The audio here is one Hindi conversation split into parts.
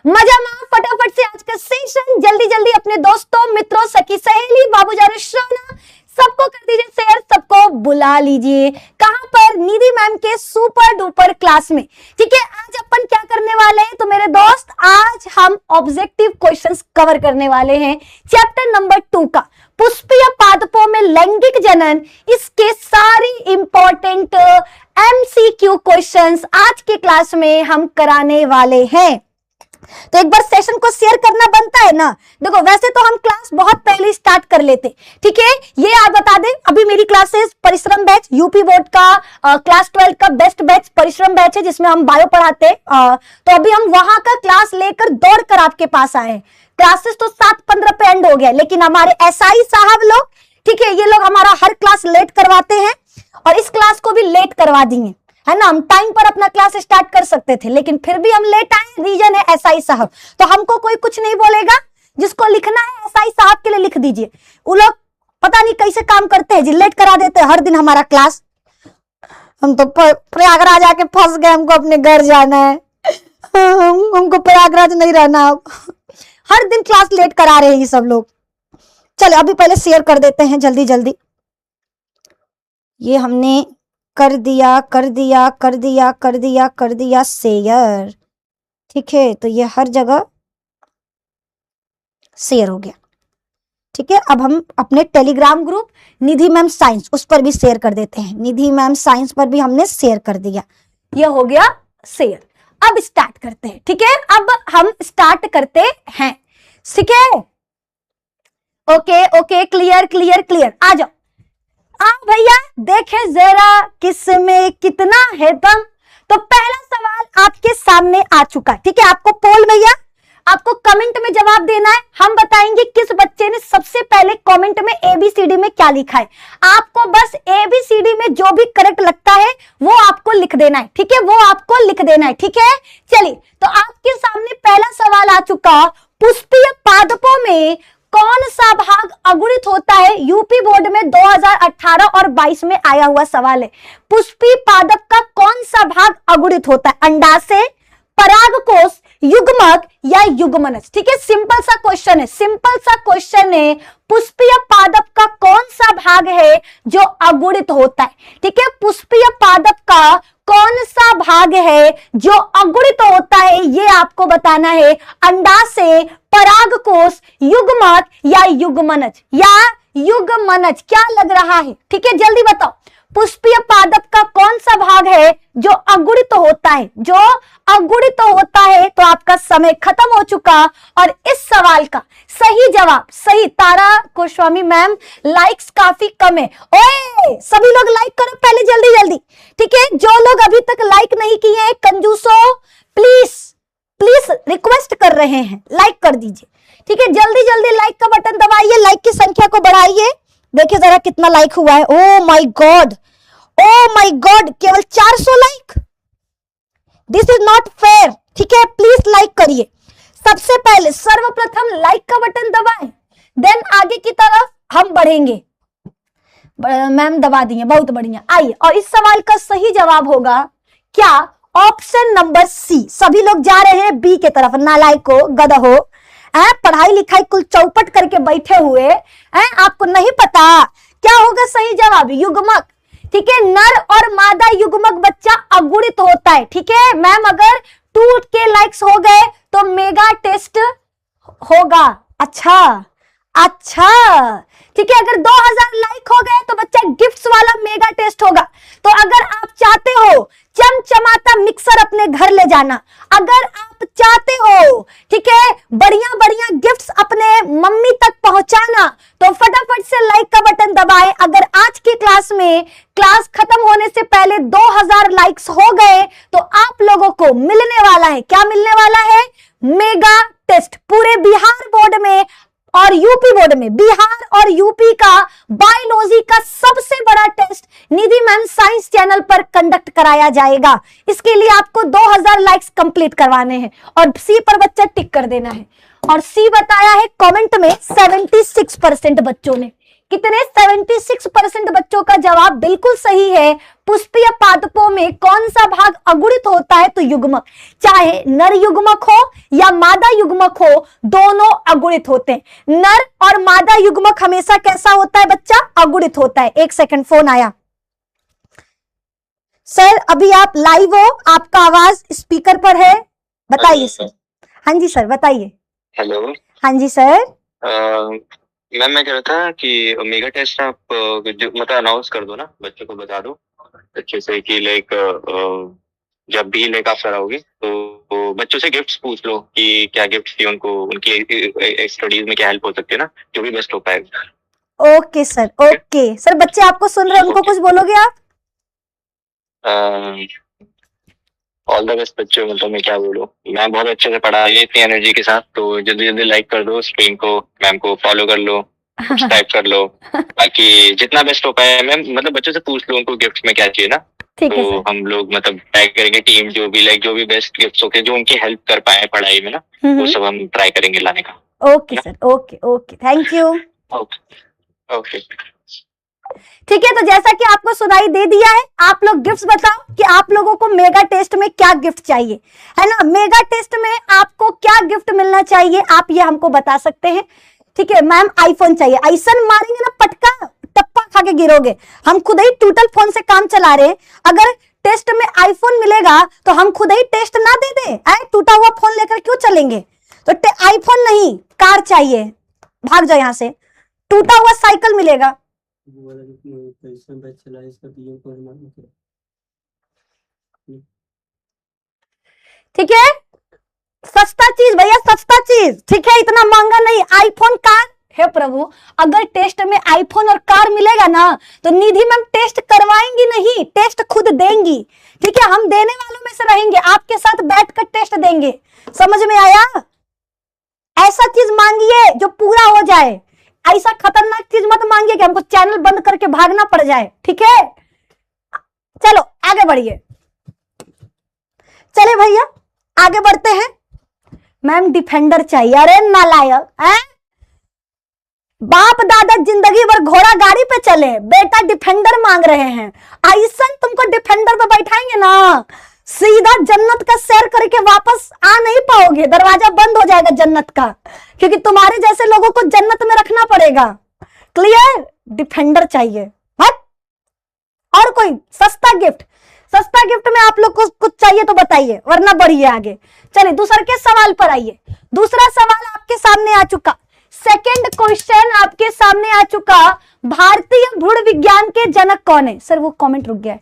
मजा में फटाफट से आज का सेशन जल्दी जल्दी अपने दोस्तों, मित्रों, सखी सहेली, बाबूजान, श्रोना सबको कर दीजिए शेयर, सबको बुला लीजिए। कहां पर? निधि मैम के सुपर डुपर क्लास में। ठीक है, आज अपन क्या करने वाले हैं तो मेरे दोस्त, आज हम ऑब्जेक्टिव क्वेश्चंस कवर करने वाले हैं चैप्टर नंबर 2 का पुष्पीय पादपों में लैंगिक जनन। इसके सारी इंपॉर्टेंट MCQ क्वेश्चंस आज के क्लास में हम कराने वाले हैं। तो एक बार सेशन को शेयर करना बनता है ना। देखो वैसे तो हम क्लास बहुत पहले स्टार्ट कर लेते, ठीक है। ये आप बता दें, अभी मेरी क्लासेस परिश्रम बैच, यूपी बोर्ड का क्लास 12 का बेस्ट बैच परिश्रम बैच है, जिसमें हम बायो पढ़ाते हैं। तो अभी हम वहां का क्लास लेकर दौड़कर आपके पास आए हैं। क्लासेस तो 7:15 पे एंड हो गया, लेकिन हमारे SI साहब लोग, ठीक है, ये लोग हमारा हर क्लास लेट करवाते हैं और इस क्लास को भी लेट करवा दिए, है ना। हम टाइम पर अपना क्लास स्टार्ट कर सकते थे, लेकिन फिर भी हम लेट आए। रीजन है SI साहब, तो हमको कोई कुछ नहीं बोलेगा। जिसको लिखना है SI साहब के लिए लिख दीजिए। वो लोग पता नहीं कैसे काम करते हैं जी, लेट करा देते हैं हर दिन हमारा क्लास। हम तो प्रयागराज आके फंस गए, हमको अपने घर जाना है, हमको प्रयागराज नहीं रहना। हर दिन क्लास लेट करा रहे हैं ये सब लोग। चलो अभी पहले शेयर कर देते हैं जल्दी जल्दी। ये हमने कर दिया शेयर, ठीक है। तो ये हर जगह शेयर हो गया, ठीक है। अब हम अपने टेलीग्राम ग्रुप निधि मैम साइंस, उस पर भी शेयर कर देते हैं। निधि मैम साइंस पर भी हमने शेयर कर दिया, ये हो गया शेयर। अब स्टार्ट करते हैं, ठीक है। अब हम स्टार्ट करते हैं, ठीक है। Okay, clear. आ जाओ भैया, देखे जरा किसमें कितना है दम। तो पहला सवाल आपके सामने आ चुका है, ठीक है। आपको पोल भैया, आपको कमेंट में जवाब देना है। हम बताएंगे किस बच्चे ने सबसे पहले कमेंट में ABCD में क्या लिखा है। आपको बस ABCD में जो भी करेक्ट लगता है वो आपको लिख देना है, ठीक है, वो आपको लिख देना है, ठीक है। चलिए, तो आपके सामने पहला सवाल आ चुका। पुष्पीय पादपों में कौन सा भाग अगुणित होता है? यूपी बोर्ड में 2018 और 22 में आया हुआ सवाल है। पुष्पी पादप का कौन सा भाग अगुणित होता है? अंडाशय, परागकोश, युग्मक या युग्मनज? ठीक है, सिंपल सा क्वेश्चन है। पुष्पीय पादप का कौन सा भाग है जो अगुणित होता है? ठीक है, पुष्पीय पादप का कौन सा भाग है जो अगुणित होता है, ये आपको बताना है। अंडाशय, परागकोश, युग्मक या युग्मनज? क्या लग रहा है? ठीक है, जल्दी बताओ। पुष्पीय पादप का कौन सा भाग है जो अगुणित होता है? तो आपका समय खत्म हो चुका। और इस सवाल का सही जवाब, सही, तारा गोस्वामी मैम, लाइक्स काफी कम है। ओए सभी लोग लाइक करो पहले, जल्दी, ठीक है। जो लोग अभी तक लाइक नहीं किए हैं, कंजूसो, प्लीज रिक्वेस्ट कर रहे हैं, लाइक कर दीजिए, ठीक है। जल्दी लाइक का बटन दबाइए, लाइक की संख्या को बढ़ाइए। देखिए जरा कितना लाइक हुआ है। ओ माय गॉड, केवल 400 like. This is not fair, ठीक है। प्लीज लाइक करिए। सबसे पहले सर्वप्रथम लाइक का बटन दबाएं, देन आगे की तरफ हम बढ़ेंगे। मैम दबा दिए, बहुत बढ़िया। आइए, और इस सवाल का सही जवाब होगा क्या? Option number C। सभी लोग जा रहे हैं B के तरफ। नालायको, गधो, पढ़ाई लिखाई कुल चौपट करके बैठे हुए हैं, आपको नहीं पता क्या होगा सही जवाब? युग्मक, ठीक है। नर और मादा युग्मक बच्चा अगुणित होता है, ठीक है। मैम अगर 2K लाइक्स हो गए तो मेगा टेस्ट होगा। अच्छा, ठीक है। अगर 2000 लाइक हो गए तो बच्चा गिफ्ट्स वाला मेगा टेस्ट होगा। तो अगर आप चाहते हो चमचमाता मिक्सर अपने घर ले जाना, अगर आप चाहते हो, ठीक है, बढ़िया गिफ्ट्स अपने मम्मी तक पहुंचाना, तो फटाफट से लाइक का बटन दबाएं। अगर आज की क्लास में क्लास खत्म होने से पहले 2000 लाइक्स हो गए तो आप लोगों को मिलने वाला है, क्या मिलने वाला है? Mega test. पूरे बिहार बोर्ड में और यूपी बोर्ड में, बिहार और यूपी का बायोलॉजी का सबसे बड़ा टेस्ट निधि मैम साइंस चैनल पर कंडक्ट कराया जाएगा। इसके लिए आपको 2000 लाइक्स कंप्लीट करवाने हैं और C पर बच्चा टिक कर देना है। और C बताया है कमेंट में 76% बच्चों ने। कितने? 76% बच्चों का जवाब बिल्कुल सही है। पुष्पीय पादपों में कौन सा भाग अगुणित होता है? तो युग्मक। चाहे नर युग्मक हो या मादा युग्मक हो, दोनों अगुणित होते हैं। नर और मादा युग्मक हमेशा कैसा होता है बच्चा? अगुणित होता है। एक सेकंड, फोन आया। सर अभी आप लाइव हो, आपका आवाज स्पीकर पर है, बताइए सर। हाँ जी सर, बताइए। हेलो। हाँ जी सर। मैम मैं कह रहा था कि मेगा टेस्ट आप मतलब अनाउंस कर दो ना, बच्चों को बता दो अच्छे से कि लाइक जब भी लाइक आप कराओगे तो बच्चों से गिफ्ट्स पूछ लो कि क्या गिफ्ट चाहिए उनको, उनकी स्टडीज में क्या हेल्प हो सकती है ना, जो भी बेस्ट हो पाएगा। Okay sir, okay sir. बच्चे आपको सुन रहे हैं, उनको कुछ बोलोगे आप? ऑल द बेस्ट बच्चों। मतलब मैं क्या बोलूं, मैम बहुत अच्छे से पढ़ा है इतनी एनर्जी के साथ, तो जल्दी जल्दी लाइक कर दो स्क्रीन को, मैम को फॉलो कर लो, सब्सक्राइब कर लो, बाकी जितना बेस्ट हो पाए मैम, मतलब बच्चों से पूछ लो उनको गिफ्ट में क्या चाहिए ना, ठीक है तो सर। हम लोग मतलब ट्राई करेंगे टीम जो भी बेस्ट गिफ्ट्स होते हैं जो उनकी हेल्प कर पाए पढ़ाई में ना, वो सब हम ट्राई करेंगे लाने का। Okay sir, okay okay, thank you. Okay okay. ठीक है, तो जैसा कि आपको सुनाई दे दिया है, आप लोग गिफ्ट्स बताओ कि आप लोगों को मेगा टेस्ट में क्या गिफ्ट चाहिए, है ना? मेगा टेस्ट में आपको क्या गिफ्ट मिलना चाहिए, आप ये हमको बता सकते हैं। ठीक है मैम, आईफोन चाहिए। ऐसा मारेंगे ना पटका, टप्पा खा के गिरोगे। हम खुद ही टूटल फोन से काम चला रहे हैं, अगर टेस्ट में आईफोन मिलेगा तो हम खुद ही टेस्ट ना दे दे, टूटा हुआ फोन लेकर क्यों चलेंगे? तो आईफोन नहीं, कार चाहिए। भाग जाओ यहाँ से, टूटा हुआ साइकिल मिलेगा। ठीक है, सस्ता चीज भैया, सस्ता चीज। ठीक है, इतना महंगा नहीं। IPhone, car. हे प्रभु, अगर टेस्ट में आईफोन और कार मिलेगा ना तो निधि मैम टेस्ट करवाएंगी नहीं, टेस्ट खुद देंगी। ठीक है, हम देने वालों में से रहेंगे, आपके साथ बैठकर टेस्ट देंगे। समझ में आया? ऐसा चीज मांगिए जो पूरा हो जाए। ऐसा खतरनाक चीज मत मांगिए कि हमको चैनल बंद करके भागना पड़ जाए। ठीक है, चलो आगे बढ़िए। चले भैया आगे बढ़ते हैं। मैम डिफेंडर चाहिए। अरे नालायक, बाप दादा जिंदगी भर घोड़ा गाड़ी पे चले, बेटा डिफेंडर मांग रहे हैं। ऐसा तुमको डिफेंडर पे बैठाएंगे ना, सीधा जन्नत का सैर करके वापस आ नहीं पाओगे, दरवाजा बंद हो जाएगा जन्नत का, क्योंकि तुम्हारे जैसे लोगों को जन्नत में रखना पड़ेगा। क्लियर? डिफेंडर चाहिए। और कोई सस्ता गिफ्ट? सस्ता गिफ्ट में आप लोग को कुछ चाहिए तो बताइए, वरना बढ़िए आगे। चलिए दूसरे के सवाल पर आइए। दूसरा सवाल आपके सामने आ चुका, सेकंड क्वेश्चन आपके सामने आ चुका। भारतीय भ्रूण विज्ञान के जनक कौन है? सर वो कमेंट रुक गया है।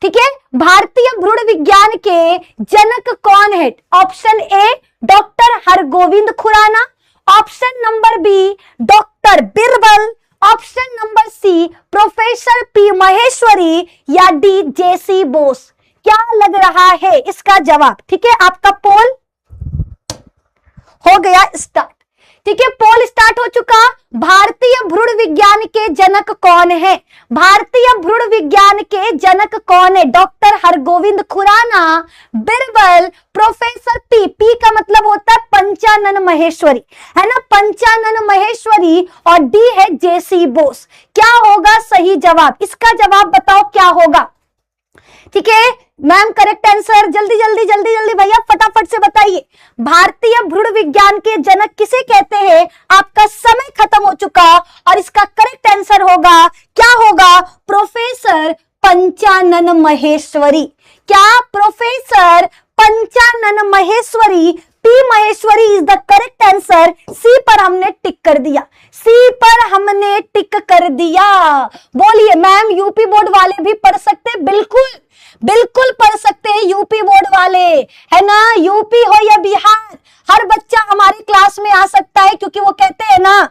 ठीक है, भारतीय भ्रूण विज्ञान के जनक कौन है? Option A doctor Hargobind Khorana, option number B doctor Birbal, option number C professor P Maheshwari, या डी जेसी बोस। क्या लग रहा है इसका जवाब? ठीक है, आपका पोल हो गया स्टार्ट। ठीक है, पोल स्टार्ट हो चुका। भारतीय भ्रूण विज्ञान के जनक कौन है? भारतीय भ्रूण विज्ञान के जनक कौन है? Doctor Hargobind Khorana, Birbal, professor P. P का मतलब होता है पंचानन महेश्वरी, है ना, पंचानन महेश्वरी, और डी है जेसी बोस। क्या होगा सही जवाब? इसका जवाब बताओ क्या होगा। ठीक है मैम, करेक्ट आंसर। जल्दी जल्दी जल्दी जल्दी भैया फटाफट से बताइए, भारतीय भ्रूण विज्ञान के जनक किसे कहते हैं? आपका समय खत्म हो चुका, और इसका करेक्ट आंसर होगा, क्या होगा? प्रोफेसर पंचानन महेश्वरी। क्या? Professor Panchanan Maheshwari, P Maheshwari is the correct answer. C पर हमने टिक कर दिया, सी पर हमने टिक कर दिया। बोलिए मैम, यूपी बोर्ड वाले भी पढ़ सकते हैं? बिल्कुल बिल्कुल पढ़ सकते हैं यूपी बोर्ड वाले, है ना, यूपी हो या बिहार, हर बच्चा हमारी क्लास में आ सकता है, क्योंकि वो कहते हैं ना,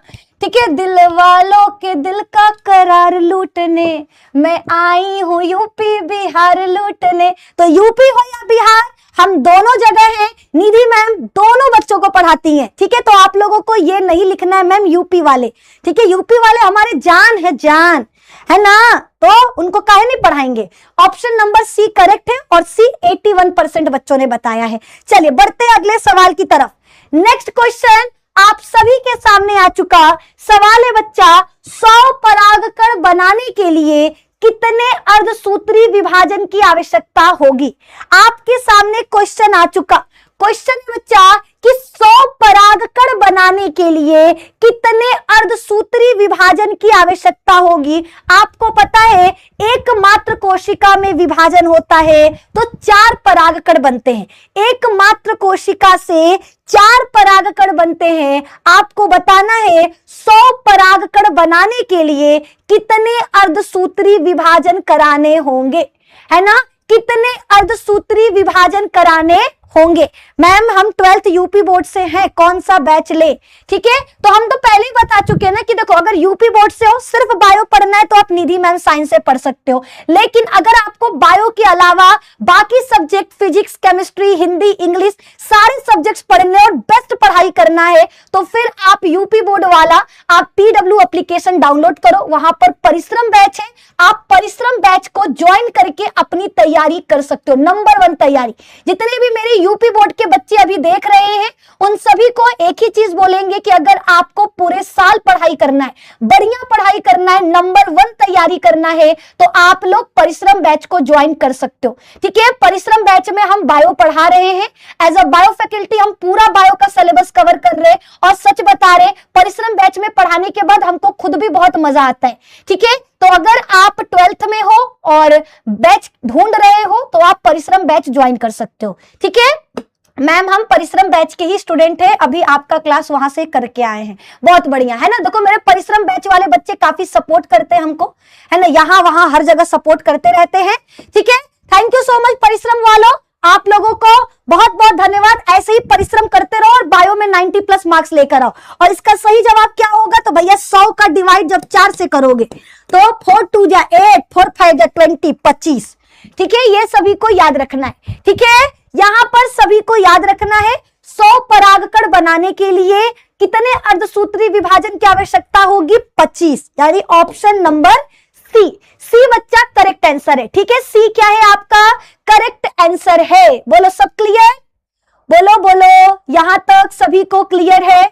ठीक है, दिल वालों के दिल का करार लूटने मैं आई हूं यूपी बिहार लूटने। तो यूपी हो या बिहार, हम दोनों जगह हैं। निधि मैम दोनों बच्चों को पढ़ाती हैं। ठीक है, तो आप लोगों को ये नहीं लिखना है मैम यूपी वाले। ठीक है, यूपी वाले हमारे जान है, जान है ना, तो उनको काहे नहीं पढ़ाएंगे। ऑप्शन नंबर सी करेक्ट है, और सी 81% बच्चों ने बताया है। चलिए बढ़ते हैं अगले सवाल की तरफ। नेक्स्ट क्वेश्चन आप सभी के सामने आ चुका। सवाल है बच्चा, 100 परागकण बनाने के लिए कितने अर्धसूत्री विभाजन की आवश्यकता होगी? आपके सामने क्वेश्चन आ चुका। क्वेश्चन बच्चा कि 100 परागकण बनाने के लिए कितने अर्धसूत्री विभाजन की आवश्यकता होगी? आपको पता है एकमात्र कोशिका में विभाजन होता है तो 4 परागकण बनते हैं। एकमात्र कोशिका से 4 परागकण बनते हैं। आपको बताना है 100 परागकण बनाने के लिए कितने अर्धसूत्री विभाजन कराने होंगे, है ना? कितने अर्धसूत्री विभाजन कराने होंगे? मैम हम 12th यूपी बोर्ड से हैं, कौन सा बैच ले? ठीक है, तो हम तो पहले ही बता चुके हैं ना कि देखो अगर यूपी बोर्ड से हो, सिर्फ बायो पढ़ना है तो आप निधि मैम साइंस से पढ़ सकते हो। लेकिन अगर आपको बायो के अलावा बाकी subject physics, chemistry, Hindi, English सारे सब्जेक्ट्स पढ़ने और बेस्ट पढ़ाई करना है तो फिर आप यूपी बोर्ड वाला आप PW एप्लीकेशन डाउनलोड करो, वहां पर परिश्रम बैच है। आप परिश्रम बैच को ज्वाइन करके अपनी तैयारी कर सकते हो, नंबर 1 तैयारी। जितने भी मेरे यूपी बोर्ड के बच्चे अभी देख रहे हैं उन सभी को एक ही चीज बोलेंगे कि अगर आपको पूरे साल पढ़ाई करना है, बढ़िया पढ़ाई करना है, नंबर 1 तैयारी करना है तो आप लोग परिश्रम बैच को ज्वाइन कर सकते हो। ठीक है, परिश्रम बैच में हम बायो पढ़ा रहे हैं। एज अ बायो फैकल्टी हम पूरा बायो का सिलेबस कवर कर रहे हैं और सच बता रहे परिश्रम बैच में पढ़ाने के बाद हमको खुद भी बहुत मजा आता है। ठीक है, तो अगर आप 12th में हो और बैच ढूंढ रहे हो तो आप परिश्रम बैच ज्वाइन कर सकते हो। ठीक है मैम, हम परिश्रम बैच के ही स्टूडेंट हैं, अभी आपका क्लास वहां से करके आए हैं, बहुत बढ़िया है ना। देखो मेरे परिश्रम बैच वाले बच्चे काफी सपोर्ट करते हैं हमको, है ना, यहाँ वहां हर जगह सपोर्ट करते रहते हैं। ठीक है, थैंक यू सो मच परिश्रम वालों, आप लोगों को बहुत बहुत धन्यवाद। ऐसे ही परिश्रम करते रहो और बायो में 90+ मार्क्स लेकर आओ। और इसका सही जवाब क्या होगा? तो भैया 100 का डिवाइड जब 4 से करोगे तो 4 2 जा 8, 4 5 जा 20, 25। ठीक है, ये सभी को याद रखना है। ठीक है, यहां पर सभी को याद रखना है 100 परागकण बनाने के लिए कितने अर्धसूत्री विभाजन की आवश्यकता होगी? 25, यानी ऑप्शन नंबर सी बच्चा करेक्ट आंसर है। ठीक है, सी क्या है आपका? करेक्ट आंसर है। बोलो सब क्लियर? बोलो बोलो, यहां तक सभी को क्लियर है?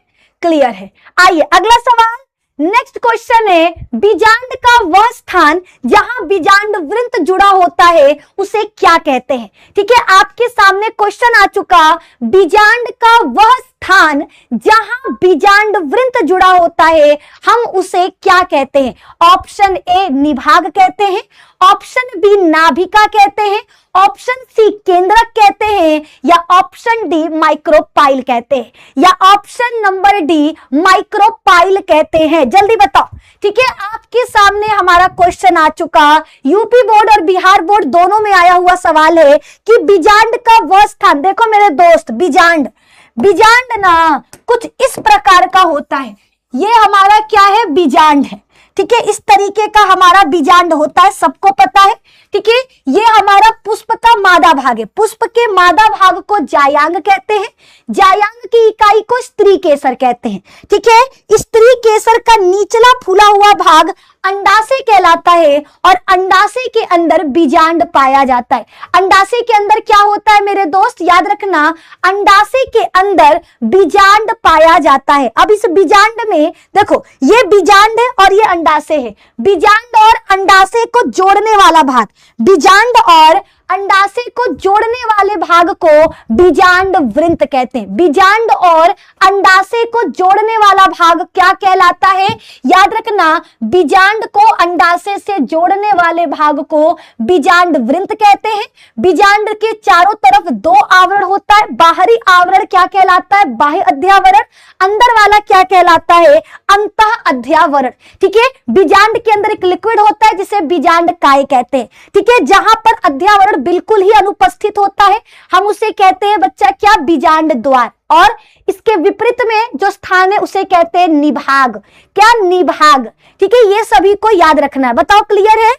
क्लियर है। आइए अगला सवाल, नेक्स्ट क्वेश्चन है बीजांड का वह स्थान जहां बीजांड वृंत जुड़ा होता है उसे क्या कहते हैं? ठीक है, आपके सामने क्वेश्चन आ चुका, बीजांड का वह स्थान जहां बीजांड वृंत जुड़ा होता है हम उसे क्या कहते हैं? ऑप्शन ए निभाग कहते हैं, ऑप्शन बी नाभिका कहते हैं, ऑप्शन सी केंद्रक कहते हैं, या ऑप्शन डी माइक्रोपाइल कहते हैं, या ऑप्शन नंबर डी माइक्रोपाइल कहते हैं। जल्दी बताओ। ठीक है, आपके सामने हमारा क्वेश्चन आ चुका, यूपी बोर्ड और बिहार बोर्ड दोनों में आया हुआ सवाल है कि बीजांड का वह स्थान, देखो मेरे दोस्त बीजांड ना कुछ इस प्रकार का होता है। ये हमारा क्या है? बीजांड है। ठीक है, इस तरीके का हमारा बीजांड होता है, सबको पता है। ठीक है, ये हमारा पुष्प का मादा भाग है। पुष्प के मादा भाग को जायांग कहते हैं, जायांग की इकाई को स्त्री केसर कहते हैं। ठीक है, स्त्री केसर का निचला फूला हुआ भाग अंडाशय कहलाता है और अंडाशय के अंदर बीजांड पाया जाता है। अंडाशय के अंदर क्या होता है मेरे दोस्त? याद रखना, अंडाशय के अंदर बीजांड पाया जाता है। अब इस बीजांड में देखो, ये बीजांड है और ये अंडाशय है। बीजांड और अंडाशय को जोड़ने वाला भाग, बीजांड और अंडाशय को जोड़ने वाले भाग को बीजांड वृंत कहते हैं। बीजांड और अंडाशय को जोड़ने वाला भाग क्या कहलाता है? याद रखना, बीजांड को अंडाशय से जोड़ने वाले भाग को बीजांड वृंत कहते हैं। बीजांड के चारों तरफ 2 आवरण होता है। बाहरी आवरण क्या कहलाता है? बाह्य अध्यावरण। अंदर वाला क्या कहलाता है? अंतः अध्यावरण। ठीक है, बीजांड के अंदर एक लिक्विड होता है जिसे बीजांड काय कहते हैं। ठीक है, जहां पर अध्यावरण बिल्कुल ही अनुपस्थित होता है हम उसे कहते हैं बच्चा क्या? बीजांड द्वार। और इसके विपरीत में जो स्थान है उसे कहते हैं निभाग। क्या? निभाग। ठीक है, ये सभी को याद रखना है। बताओ क्लियर है?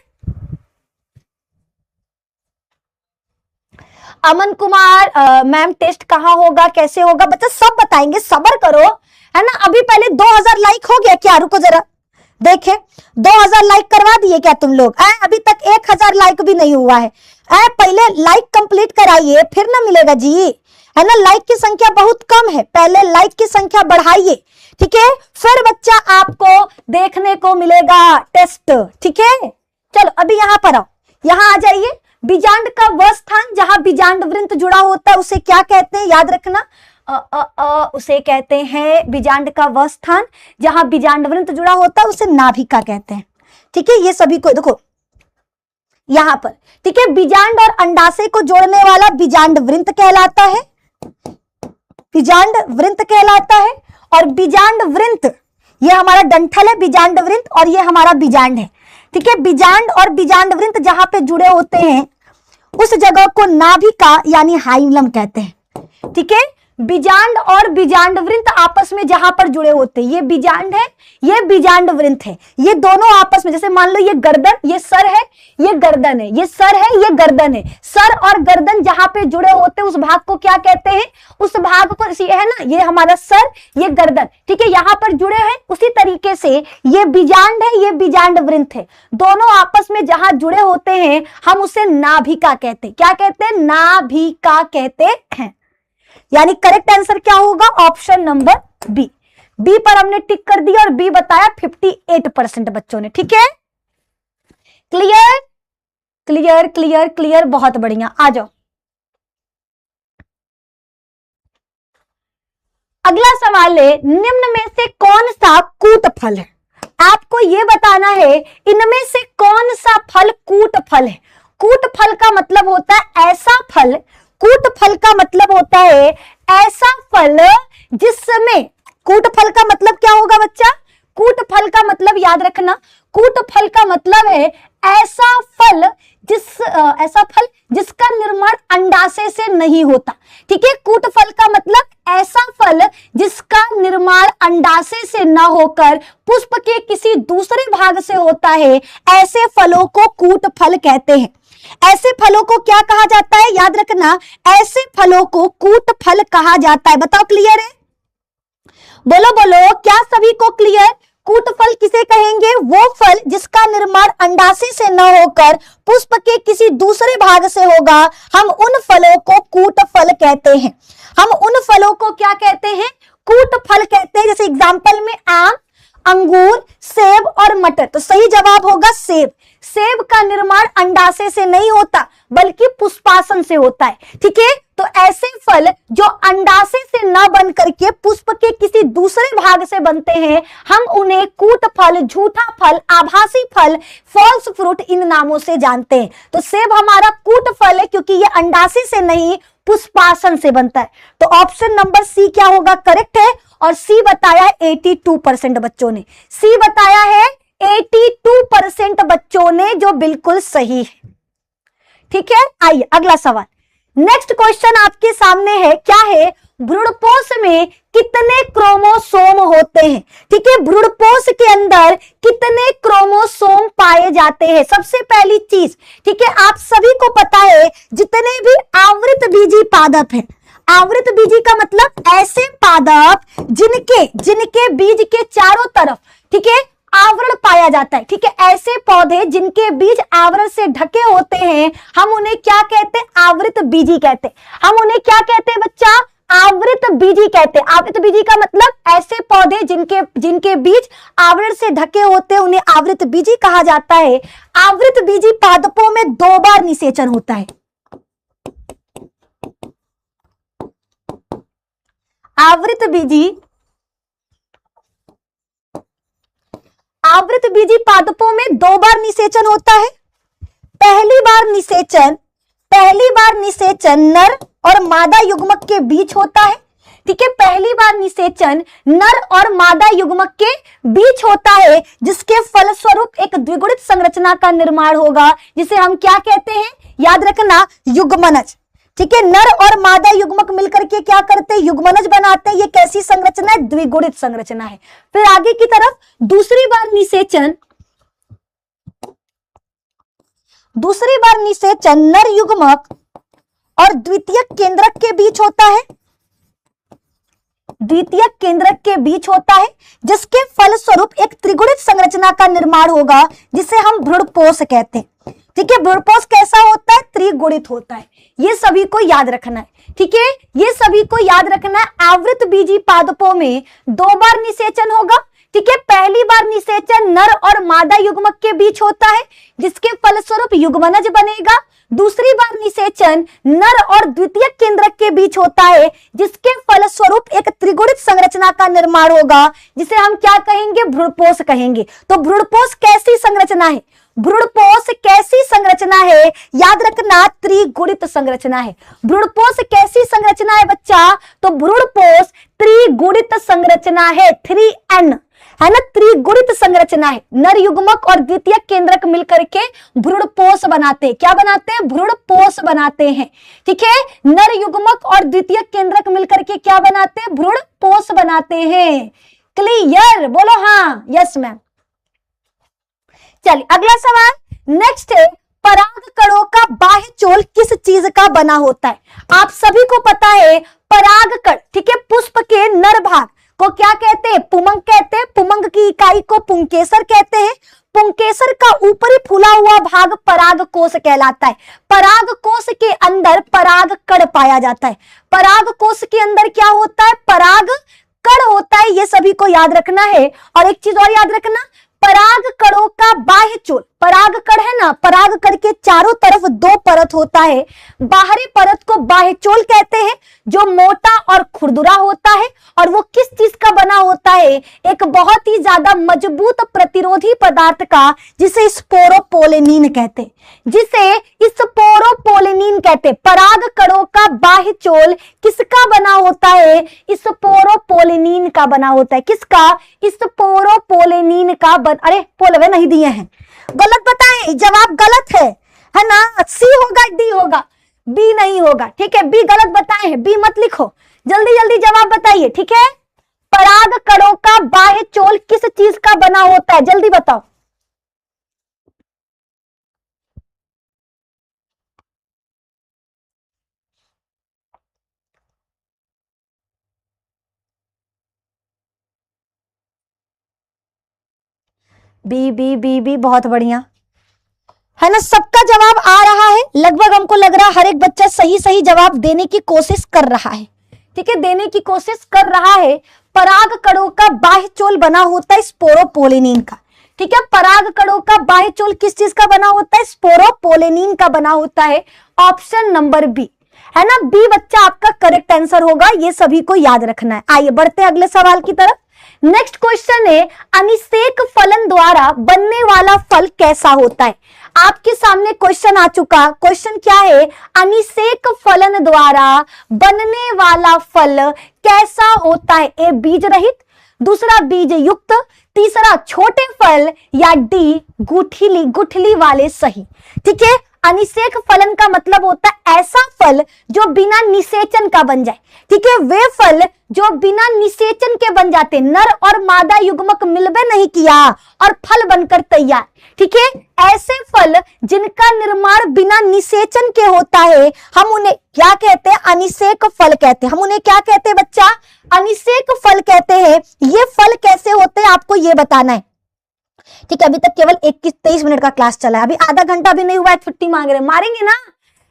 अमन कुमार मैम टेस्ट कहाँ होगा, कैसे होगा? बच्चा सब बताएंगे, सब्र करो, है ना। अभी पहले 2000 लाइक हो गया क्या? रुको जरा देखे, 2000 लाइक करवा दिए क्या तुम लोग? अभी तक 1000 लाइक भी नहीं हुआ है। पहले लाइक कंप्लीट कराइए फिर ना मिलेगा जी, है ना। लाइक की संख्या बहुत कम है, पहले लाइक की संख्या बढ़ाइए। ठीक है, फिर बच्चा आपको देखने को मिलेगा टेस्ट। ठीक है, चलो अभी यहां पर आओ, यहां आ जाइए। बीजांड का वह स्थान जहां बीजांड वृंत जुड़ा होता है उसे क्या कहते हैं, याद रखना, उसे कहते हैं बीजांड का वह स्थान जहां बीजांड वृंत जुड़ा होता है उसे नाभिका कहते हैं। ठीक है, ये सभी को देखो यहां पर, ठीक है, बीजांड और अंडाशय को जोड़ने वाला बीजांड वृंत कहलाता है, बीजांड वृंत कहलाता है। और बीजांड वृंत ये हमारा डंठल है, बीजांड वृंत, और ये हमारा बीजांड है। ठीक है, बीजांड और बीजांड वृंत जहां पे जुड़े होते हैं उस जगह को नाभिका यानी हाइलम कहते हैं। ठीक है, बीजांड और बीजांड वृंत आपस में जहां पर जुड़े होते हैं, ये बीजांड है, ये बीजांड वृंत है, ये दोनों आपस में, जैसे मान लो ये गर्दन, ये सर है, ये गर्दन है, ये सर है, ये गर्दन है, सर और गर्दन जहां पे जुड़े होते हैं उस भाग को क्या कहते हैं, उस भाग को, ये है ना, ये हमारा सर, ये गर्दन, ठीक है, यहां पर जुड़े हैं। उसी तरीके से ये बीजांड है, ये बीजांड वृंत है, दोनों आपस में जहां जुड़े होते हैं हम उसे नाभिका कहते हैं। क्या कहते हैं, नाभिका कहते हैं। यानी करेक्ट आंसर क्या होगा, ऑप्शन नंबर बी। बी पर हमने टिक कर दिया और बी बताया 58% बच्चों ने। ठीक है, क्लियर क्लियर क्लियर क्लियर, बहुत बढ़िया। आ जाओ, अगला सवाल है, निम्न में से कौन सा कूट फल है। आपको यह बताना है इनमें से कौन सा फल कूट फल है। कूट फल का मतलब होता है ऐसा फल, कूट फल का मतलब होता है ऐसा फल जिसमें, कूट फल का मतलब क्या होगा बच्चा, कूट फल का मतलब याद रखना, कूट फल का मतलब है ऐसा फल ऐसा फल जिसका निर्माण अंडाशय से नहीं होता। ठीक है, कूट फल का मतलब ऐसा फल जिसका निर्माण अंडाशय से न होकर पुष्प के किसी दूसरे भाग से होता है, ऐसे फलों को कूट फल कहते हैं। ऐसे फलों को क्या कहा जाता है, याद रखना, ऐसे फलों को कूट फल कहा जाता है। बताओ क्लियर है, बोलो बोलो, क्या सभी को क्लियर। कूट फल किसे कहेंगे, वो फल जिसका निर्माण अंडाशय से न होकर पुष्प के किसी दूसरे भाग से होगा, हम उन फलों को कूट फल कहते हैं। हम उन फलों को क्या कहते हैं, कूट फल कहते हैं। जैसे एग्जांपल में आम, अंगूर, सेब और मटर, तो सही जवाब होगा सेब। सेब का निर्माण अंडाशय से नहीं होता बल्कि पुष्पासन से होता है। ठीक है, तो ऐसे फल जो अंडाशय से न बन करके पुष्प के किसी दूसरे भाग से बनते हैं, हम उन्हें कूट फल, झूठा फल, आभासी फल, फॉल्स फ्रूट इन नामों से जानते हैं। तो सेब हमारा कूट फल है क्योंकि ये अंडाशय से नहीं पुष्पासन से बनता है। तो ऑप्शन नंबर सी क्या होगा, करेक्ट है। और सी बताया है 82% बच्चों ने, सी बताया है 82% बच्चों ने, जो बिल्कुल सही है। ठीक है, आइए अगला सवाल। नेक्स्ट क्वेश्चन आपके सामने है, क्या है, भ्रूणपोष में कितने क्रोमोसोम होते हैं। ठीक है, भ्रूणपोष के अंदर कितने क्रोमोसोम पाए जाते हैं। सबसे पहली चीज, ठीक है, आप सभी को पता है जितने भी आवृत बीजी पादप हैं, आवृत बीजी का मतलब ऐसे पादप जिनके बीज के चारों तरफ, ठीक है, आवरण पाया जाता है। ठीक है, ऐसे पौधे जिनके बीज आवरण से ढके होते हैं, हम उन्हें क्या कहते हैं, आवृत बीजी कहते हैं। हम उन्हें क्या कहते हैं बच्चा, आवृत बीजी कहते हैं। आवृत बीजी का मतलब ऐसे पौधे जिनके बीज आवरण से ढके होते हैं, उन्हें आवृत बीजी कहा जाता है। आवृत बीजी पादपों में 2 बार निषेचन होता है। आवृत बीजी पादपों में 2 बार निषेचन होता है। पहली बार निषेचन नर और मादा युग्मक के बीच होता है। ठीक है, पहली बार निषेचन नर और मादा युग्मक के बीच होता है, जिसके फलस्वरूप एक द्विगुणित संरचना का निर्माण होगा, जिसे हम क्या कहते हैं, याद रखना, युग्मनज। ठीक है, नर और मादा युग्मक मिलकर के क्या करते हैं, युग्मनज बनाते हैं। ये कैसी संरचना है, द्विगुणित संरचना है। फिर आगे की तरफ दूसरी बार निषेचन नर युग्मक और द्वितीयक केंद्रक के बीच होता है। द्वितीयक केंद्रक के बीच होता है, जिसके फलस्वरूप एक त्रिगुणित संरचना का निर्माण होगा, जिसे हम भ्रूणपोष कहते हैं। ठीक है, भ्रूणपोष कैसा होता है, त्रिगुणित होता है। ये सभी को याद रखना है। ठीक है, ये सभी को याद रखना है। आवृत बीजी पादपों में 2 बार निषेचन होगा। ठीक है, पहली बार निषेचन नर और मादा युग्मक के बीच होता है जिसके फलस्वरूप युग्मनज बनेगा। दूसरी बार निषेचन नर और द्वितीयक केंद्रक के बीच होता है जिसके फलस्वरूप एक त्रिगुणित संरचना का निर्माण होगा जिसे हम क्या कहेंगे, भ्रूणपोष कहेंगे। तो भ्रूणपोष कैसी संरचना है, भ्रूणपोष कैसी संरचना है, याद रखना त्रिगुणित संरचना है। भ्रूणपोष कैसी संरचना है बच्चा, तो भ्रूणपोष त्रिगुणित संरचना है, 3N है ना, त्रिगुणित संरचना है। नर युग्मक और द्वितीयक केंद्रक मिलकर के भ्रूणपोष बनाते हैं। क्या बनाते हैं, भ्रूणपोष बनाते हैं। ठीक है, नर युग्मक और द्वितीयक केंद्रक मिलकर के क्या बनाते हैं, भ्रूणपोष बनाते हैं। क्लियर, बोलो हाँ, यस मैम। चलिए अगला सवाल, नेक्स्ट है, परागकणों का बाह्य चोल किस चीज का बना होता है। आप सभी को पता है परागकण, ठीक है, पुष्प के नर भाग को क्या कहते हैं, पुमंग कहते हैं। पुमंग की इकाई को पुंकेसर कहते हैं। पुंकेसर का ऊपरी फूला हुआ भाग परागकोश कहलाता है। परागकोश के अंदर परागकण पाया जाता है। परागकोश के अंदर क्या होता है, परागकण होता है, ये सभी को याद रखना है। और एक चीज और याद रखना, परागकणों का बाह्य चोल, परागकण है ना, परागकण के चारों तरफ दो परत होता है। बाहरी परत को बाह्य चोल कहते हैं जो मोटा और खुरदुरा होता है और वो किस चीज का बना होता है, एक बहुत ही ज्यादा मजबूत प्रतिरोधी पदार्थ का, जिसे स्पोरोपोलेनिन कहते हैं, जिसे स्पोरोपोलेनिन कहते हैं। परागकणों का बाह्य चोल किसका बना होता है, स्पोरोपोलेनिन का बना होता है। किसका, स्पोरोपोलेनिन का अरे पोलवे नहीं दिए हैं, गलत बताएं, जवाब गलत है ना, सी होगा डी होगा, बी नहीं होगा। ठीक है, बी गलत बताए हैं, बी मत लिखो, जल्दी जल्दी जवाब बताइए। ठीक है, परागकणों का बाह्य चोल किस चीज का बना होता है, जल्दी बताओ। बी बी बी बी, बहुत बढ़िया है ना, सबका जवाब आ रहा है। लगभग हमको लग रहा है हर एक बच्चा सही सही जवाब देने की कोशिश कर रहा है। ठीक है, देने की कोशिश कर रहा है। परागकणों का बाह्य चोल बना होता है स्पोरोपोलेनिन का। ठीक है, परागकणों का बाह्य चोल किस चीज का बना होता है, स्पोरोपोलेनिन का बना होता है। ऑप्शन नंबर बी है ना, बी बच्चा आपका करेक्ट आंसर होगा, ये सभी को याद रखना है। आइए बढ़ते हैं अगले सवाल की तरफ। नेक्स्ट क्वेश्चन है, अनिषेक फलन द्वारा बनने वाला फल कैसा होता है। आपके सामने क्वेश्चन आ चुका। क्वेश्चन क्या है, अनिषेक फलन द्वारा बनने वाला फल कैसा होता है। ए बीज रहित, दूसरा बीज युक्त, तीसरा छोटे फल, या डी गुठली गुठली वाले सही। ठीक है, अनिषेक फलन का मतलब होता है ऐसा फल जो बिना निषेचन का बन जाए। ठीक है, वे फल जो बिना निषेचन के बन जाते, नर और मादा युग्मक मिलबे नहीं किया और फल बनकर तैयार। ठीक है, ऐसे फल जिनका निर्माण बिना निषेचन के होता है, हम उन्हें क्या कहते हैं, अनिषेक फल कहते हैं। हम उन्हें क्या कहते हैं बच्चा, अनिषेक फल कहते हैं। ये फल कैसे होते हैं आपको ये बताना है। ठीक है, अभी तक केवल 21-23 मिनट का क्लास चला है, अभी आधा घंटा भी नहीं हुआ है, छुट्टी मांग रहे, मारेंगे ना,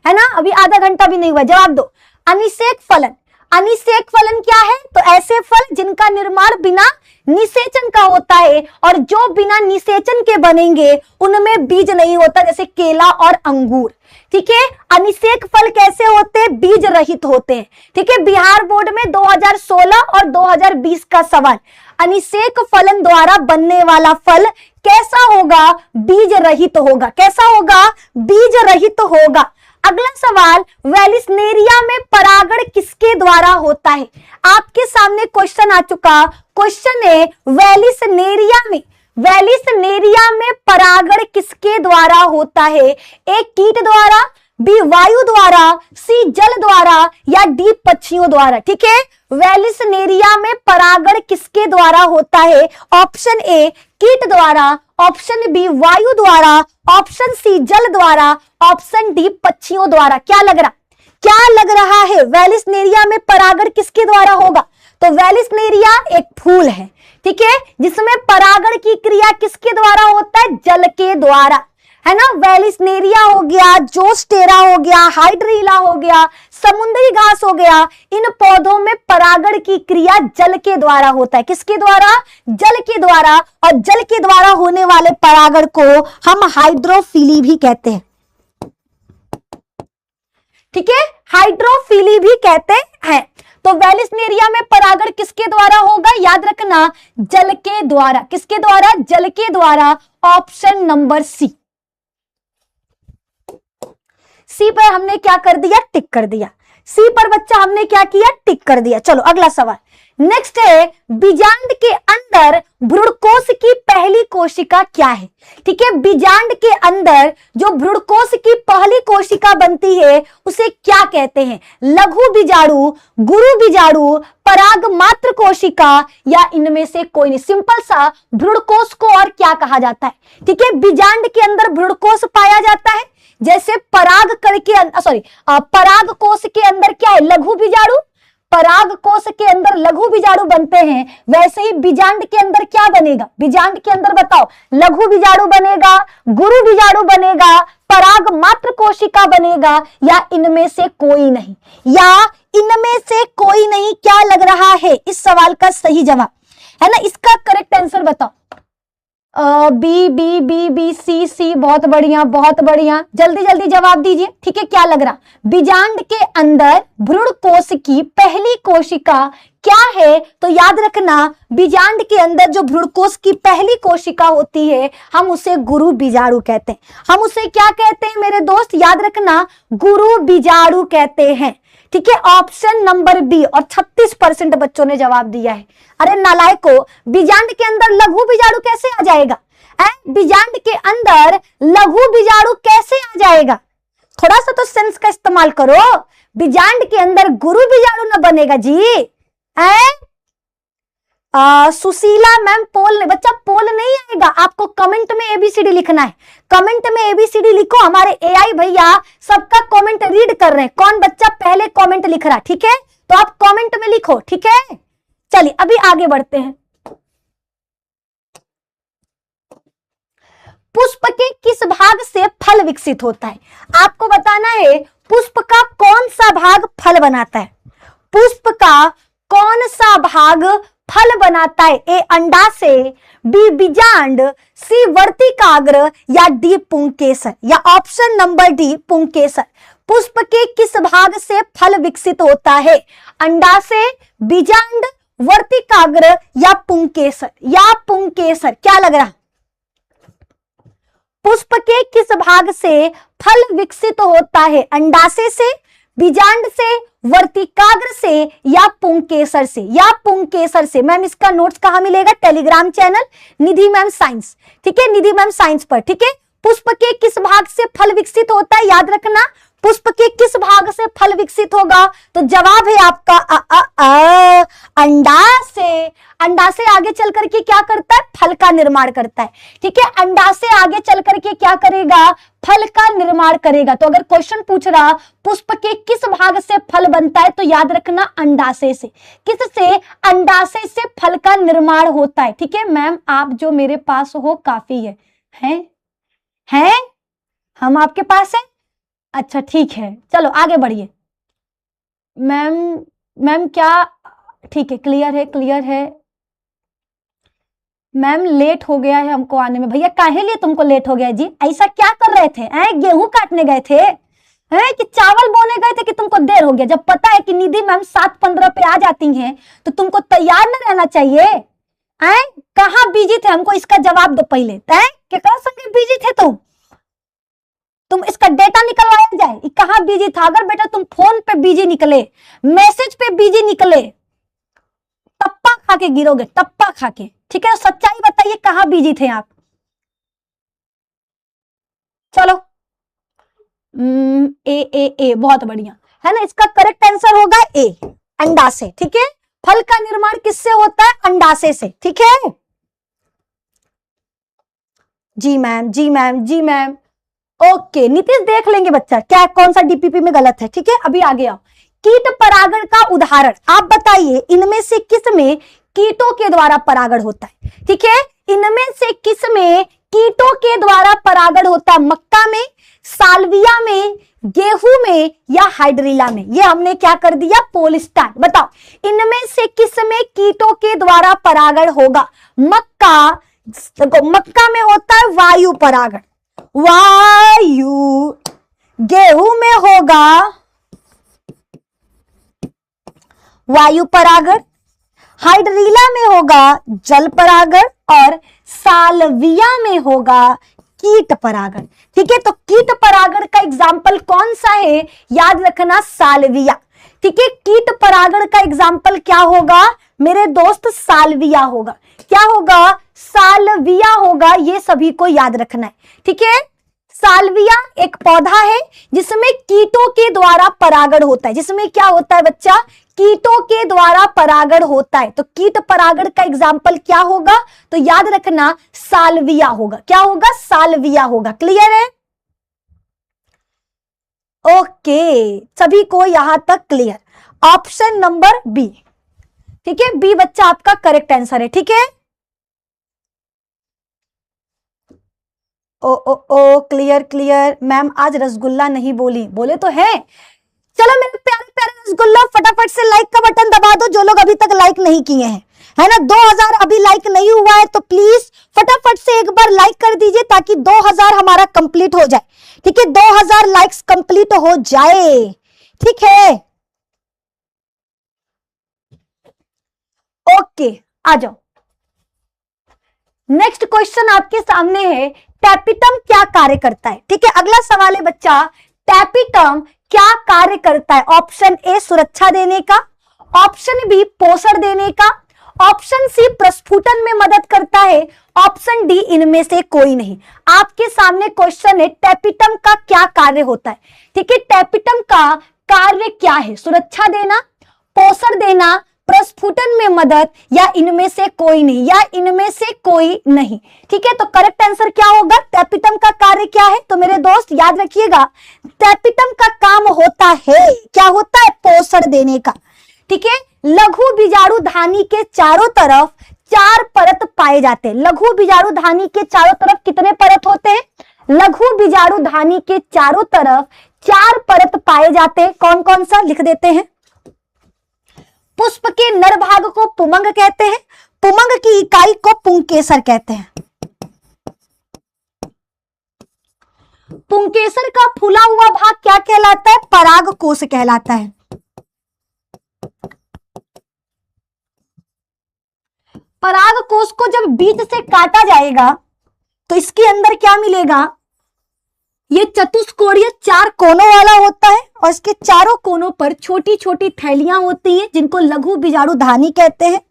है ना, अभी आधा घंटा भी नहीं हुआ। जवाब दो, अनिषेक फलन। अनिषेक फलन क्या है, तो ऐसे फल जिनका निर्माण बिना निषेचन का होता है और जो बिना निषेचन के बनेंगे उनमें बीज नहीं होता, जैसे केला और अंगूर। ठीक है, अनिषेक फल कैसे होते हैं, बीज रहित होते हैं। ठीक है, बिहार बोर्ड में 2016 और 2020 का सवाल, अनिषेक फलन द्वारा बनने वाला फल कैसा होगा, बीज रहित होगा। कैसा होगा, बीज रहित होगा। अगला सवाल, वेलिस्नेरिया में परागण किसके द्वारा होता है। आपके सामने क्वेश्चन आ चुका। क्वेश्चन है, वेलिस्नेरिया में परागण किसके द्वारा होता है। ए कीट द्वारा, बी वायु द्वारा, सी जल द्वारा, या डी पक्षियों द्वारा। ठीक है, वेलिस्नेरिया में परागण किसके द्वारा होता है। ऑप्शन ए कीट द्वारा, ऑप्शन बी वायु द्वारा, ऑप्शन सी जल द्वारा, ऑप्शन डी पक्षियों द्वारा। क्या लग रहा है, वेलिस्नेरिया में परागण किसके द्वारा होगा। तो वेलिस्नेरिया एक फूल है, ठीक है, जिसमें परागण की क्रिया किसके द्वारा होता है, जल के द्वारा, है ना, वेलिस्नेरिया हो गया, जोस्टेरा हो गया, हाइड्रीला हो गया, समुद्री घास हो गया, इन पौधों में परागण की क्रिया जल के द्वारा होता है। किसके द्वारा? जल के द्वारा। और जल के द्वारा होने वाले परागण को हम हाइड्रोफिली भी कहते हैं। ठीक है, हाइड्रोफिली भी कहते हैं। तो वेलिस्नेरिया में परागण किसके द्वारा होगा? याद रखना, जल के द्वारा। किसके द्वारा? जल के द्वारा। ऑप्शन नंबर सी। सी पर हमने क्या कर दिया? टिक कर दिया। सी पर बच्चा हमने क्या किया? टिक कर दिया। चलो अगला सवाल। नेक्स्ट है, बीजांड के अंदर भ्रूणकोश की पहली कोशिका क्या है? ठीक है, बीजांड के अंदर जो भ्रूणकोश की पहली कोशिका बनती है उसे क्या कहते हैं? लघु बीजाणु, गुरु बीजाणु, पराग मात्र कोशिका, या इनमें से कोई नहीं। सिंपल सा, भ्रूणकोश को और क्या कहा जाता है? ठीक है, बीजांड के अंदर भ्रूणकोश पाया जाता है। जैसे पराग कण के पराग कोश के अंदर क्या है? लघु बीजाणु। पराग कोश के अंदर लघु बीजाणु बनते हैं, वैसे ही बीजांड के अंदर क्या बनेगा? बीजांड के अंदर बताओ, लघु बीजाणु बनेगा, गुरु बीजाणु बनेगा, पराग मात्र कोशिका बनेगा, या इनमें से कोई नहीं? या इनमें से कोई नहीं क्या लग रहा है इस सवाल का सही जवाब? है ना, इसका करेक्ट आंसर बताओ। B B B B C C, बहुत बढ़िया बहुत बढ़िया, जल्दी जल्दी जवाब दीजिए। ठीक है, क्या लग रहा? बीजांड के अंदर भ्रूणकोश की पहली कोशिका क्या है? तो याद रखना, बीजांड के अंदर जो भ्रूणकोश की पहली कोशिका होती है हम उसे गुरु बीजाणु कहते हैं। हम उसे क्या कहते हैं मेरे दोस्त? याद रखना, गुरु बीजाणु कहते हैं। ठीक है, ऑप्शन नंबर बी। और 36% बच्चों ने जवाब दिया है। अरे नालायको, बीजांड के अंदर लघु बीजाणु कैसे आ जाएगा? बीजांड के अंदर लघु बीजाणु कैसे आ जाएगा? थोड़ा सा तो सेंस का इस्तेमाल करो। बीजांड के अंदर गुरु बीजाणु न बनेगा जी। सुशीला मैम पोल, बच्चा पोल नहीं आएगा, आपको कमेंट में एबीसीडी लिखना है। कमेंट में एबीसीडी लिखो। हमारे एआई भैया सबका कमेंट रीड कर रहे हैं, कौन बच्चा पहले कमेंट लिख रहा है। ठीक है, तो आप कमेंट में लिखो। ठीक है, चलिए अभी आगे बढ़ते हैं। पुष्प के किस भाग से फल विकसित होता है? आपको बताना है पुष्प का कौन सा भाग फल बनाता है। पुष्प का कौन सा भाग फल बनाता है? ए अंडाशय, बी बीजांड, सी वर्तिकाग्र, या डी पुंकेसर, या ऑप्शन नंबर डी पुंकेसर। पुष्प के किस भाग से फल विकसित होता है? अंडाशय, बीजांड, वर्तिकाग्र, या पुंकेसर, या पुंकेसर। क्या लग रहा? पुष्प के किस भाग से फल विकसित होता है? अंडाशय से, बीजांड से, वर्तिकाग्र से, या पुंकेसर से, या पुंकेसर से। मैम इसका नोट्स कहां मिलेगा? टेलीग्राम चैनल निधि मैम साइंस। ठीक है, निधि मैम साइंस पर। ठीक है, पुष्प के किस भाग से फल विकसित होता है? याद रखना, पुष्प के किस भाग से फल विकसित होगा? तो जवाब है आपका अंडाशय। अंडाशय आगे चल करके क्या करता है? फल का निर्माण करता है। ठीक है, अंडाशय आगे चल करके क्या करेगा? फल का निर्माण करेगा। तो अगर क्वेश्चन पूछ रहा पुष्प के किस भाग से फल बनता है, तो याद रखना अंडाशय से। किससे? अंडाशय से फल का निर्माण होता है। ठीक है मैम, आप जो मेरे पास हो काफी है, हैं? हम आपके पास हैं? अच्छा ठीक है, चलो आगे बढ़िए। मैम क्या? ठीक है, क्लियर है, क्लियर है। मैम लेट हो गया है हमको आने में। भैया काहे लिए तुमको लेट हो गया जी? ऐसा क्या कर रहे थे? गेहूं काटने गए थे कि चावल बोने गए थे कि तुमको देर हो गया? जब पता है कि निधि मैम 7:15 पे आ जाती हैं तो तुमको तैयार न रहना चाहिए। कहाँ बिजी थे? हमको इसका जवाब दो पहले। केकरा संगे बिजी थे तुम इसका डेटा निकलवाया जाए। कहाँ बिजी था? अगर बेटा तुम फोन पे बिजी निकले, मैसेज पे बिजी निकले, टप्पा खा के गिरोगे, टप्पा खा के। ठीक है, सच्चाई बताइए, कहाँ बिजी थे आप? चलो ए बहुत बढ़िया है ना, इसका करेक्ट आंसर होगा ए, अंडाशय। ठीक है, फल का निर्माण किससे होता है? अंडाशय से। ठीक है जी मैम, जी मैम, जी मैम। ओके नीतीश देख लेंगे बच्चा क्या कौन सा डीपीपी में गलत है। ठीक है, अभी आगे आओ। कीट परागण का उदाहरण आप बताइए, इनमें से किस में कीटों के द्वारा परागण होता है? ठीक है, इनमें से किस में कीटों के द्वारा परागण होता है मक्का में, साल्विया में, गेहूं में या हाइड्रीला में। ये हमने क्या कर दिया, पोलिस्टान। बताओ इनमें से किस में कीटों के द्वारा परागण होगा? मक्का, देखो मक्का में होता है वायु परागण, वायु। गेहूं में होगा वायु परागण, हाइड्रीला में होगा जल परागण और साल्विया में होगा कीट परागण। ठीक है, तो कीट परागण का एग्जाम्पल कौन सा है? याद रखना साल्विया। ठीक है, कीट परागण का एग्जाम्पल क्या होगा मेरे दोस्त? साल्विया होगा। क्या होगा? साल्विया होगा। ये सभी को याद रखना है। ठीक है, साल्विया एक पौधा है जिसमें कीटों के द्वारा परागण होता है। जिसमें क्या होता है बच्चा? कीटों के द्वारा परागण होता है। तो कीट परागण का एग्जाम्पल क्या होगा? तो याद रखना साल्विया होगा। क्या होगा? साल्विया होगा। क्लियर है? ओके, सभी को यहां तक क्लियर? Option number B. ठीक है, बी बच्चा आपका करेक्ट आंसर है। ठीक है, ओ ओ ओ क्लियर क्लियर। मैम आज रसगुल्ला नहीं बोली, बोले तो है। चलो मेरे प्यारे प्यारे रसगुल्ला, फटाफट से लाइक का बटन दबा दो जो लोग अभी तक लाइक नहीं किए हैं, है ना। 2000 अभी लाइक नहीं हुआ है तो प्लीज फटाफट से एक बार लाइक कर दीजिए ताकि 2000 हमारा कंप्लीट हो जाए। ठीक है, 2000 लाइक्स कंप्लीट हो जाए। ठीक है, ओके आ जाओ। नेक्स्ट क्वेश्चन आपके सामने है, टैपिटम क्या कार्य करता है? ठीक है, अगला सवाल है बच्चा, टैपिटम क्या कार्य करता है? ऑप्शन ए सुरक्षा देने का, ऑप्शन बी पोषण देने का, ऑप्शन सी प्रस्फुटन में मदद करता है, ऑप्शन डी इनमें से कोई नहीं। आपके सामने क्वेश्चन है टैपिटम का क्या कार्य होता है। ठीक है, टैपिटम का कार्य क्या है? सुरक्षा देना, पोषण देना, प्रस्फुटन में मदद या इनमें से कोई नहीं, या इनमें से कोई नहीं। ठीक है, तो करेक्ट आंसर क्या होगा? टैपिटम का कार्य क्या है? तो मेरे दोस्त याद रखिएगा, टैपिटम का काम होता है, क्या होता है? पोषण देने का। ठीक है, लघु बीजाणु धानी के चारों तरफ 4 परत पाए जाते हैं। लघु बीजाणु धानी के चारों तरफ कितने परत होते हैं? लघु बीजाणु धानी के चारों तरफ 4 परत पाए जाते हैं। कौन कौन सा लिख देते हैं? पुष्प के नर भाग को पुमंग कहते हैं, पुमंग की इकाई को पुंकेसर कहते हैं। पुंकेसर का फूला हुआ भाग क्या कहलाता है? परागकोश कहलाता है। परागकोश को जब बीच से काटा जाएगा तो इसके अंदर क्या मिलेगा? ये चतुष्कोणीय 4 कोनों वाला होता है और इसके चारों कोनों पर छोटी छोटी थैलियां होती हैं जिनको लघु बीजाणु धानी कहते हैं।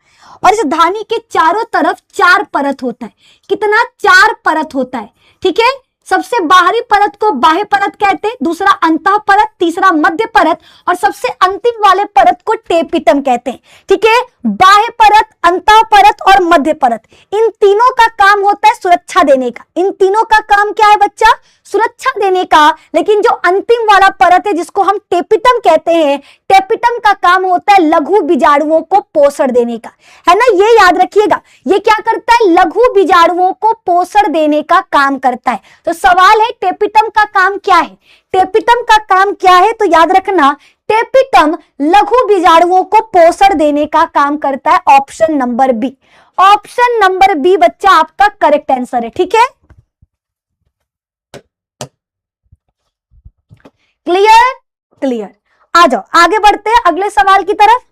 और इस धानी के चारों तरफ 4 परत होता है। कितना? 4 परत होता है। ठीक है, सबसे बाहरी परत को बाह्य परत कहते हैं, दूसरा अंतः परत, तीसरा मध्य परत और सबसे अंतिम वाले परत को टेपिटम कहते हैं। ठीक है, बाह्य परत, अंतः परत और मध्य परत, इन तीनों का काम होता है सुरक्षा देने का। इन तीनों का काम क्या है बच्चा? सुरक्षा देने का। लेकिन जो अंतिम वाला परत है जिसको हम टेपिटम कहते हैं, टेपिटम का काम होता है लघु बीजाणुओं को पोषण देने का, है ना। ये याद रखिएगा, ये क्या करता है? लघु बीजाणुओं को पोषण देने का काम करता है। तो सवाल है टेपिटम का काम क्या है? टेपिटम का काम क्या है? तो याद रखना टेपिटम लघु बीजाणुओं को पोषण देने का काम करता है। Option number B. Option number B बच्चा आपका करेक्ट आंसर है। ठीक है, क्लियर क्लियर। आ जाओ आगे बढ़ते हैं अगले सवाल की तरफ।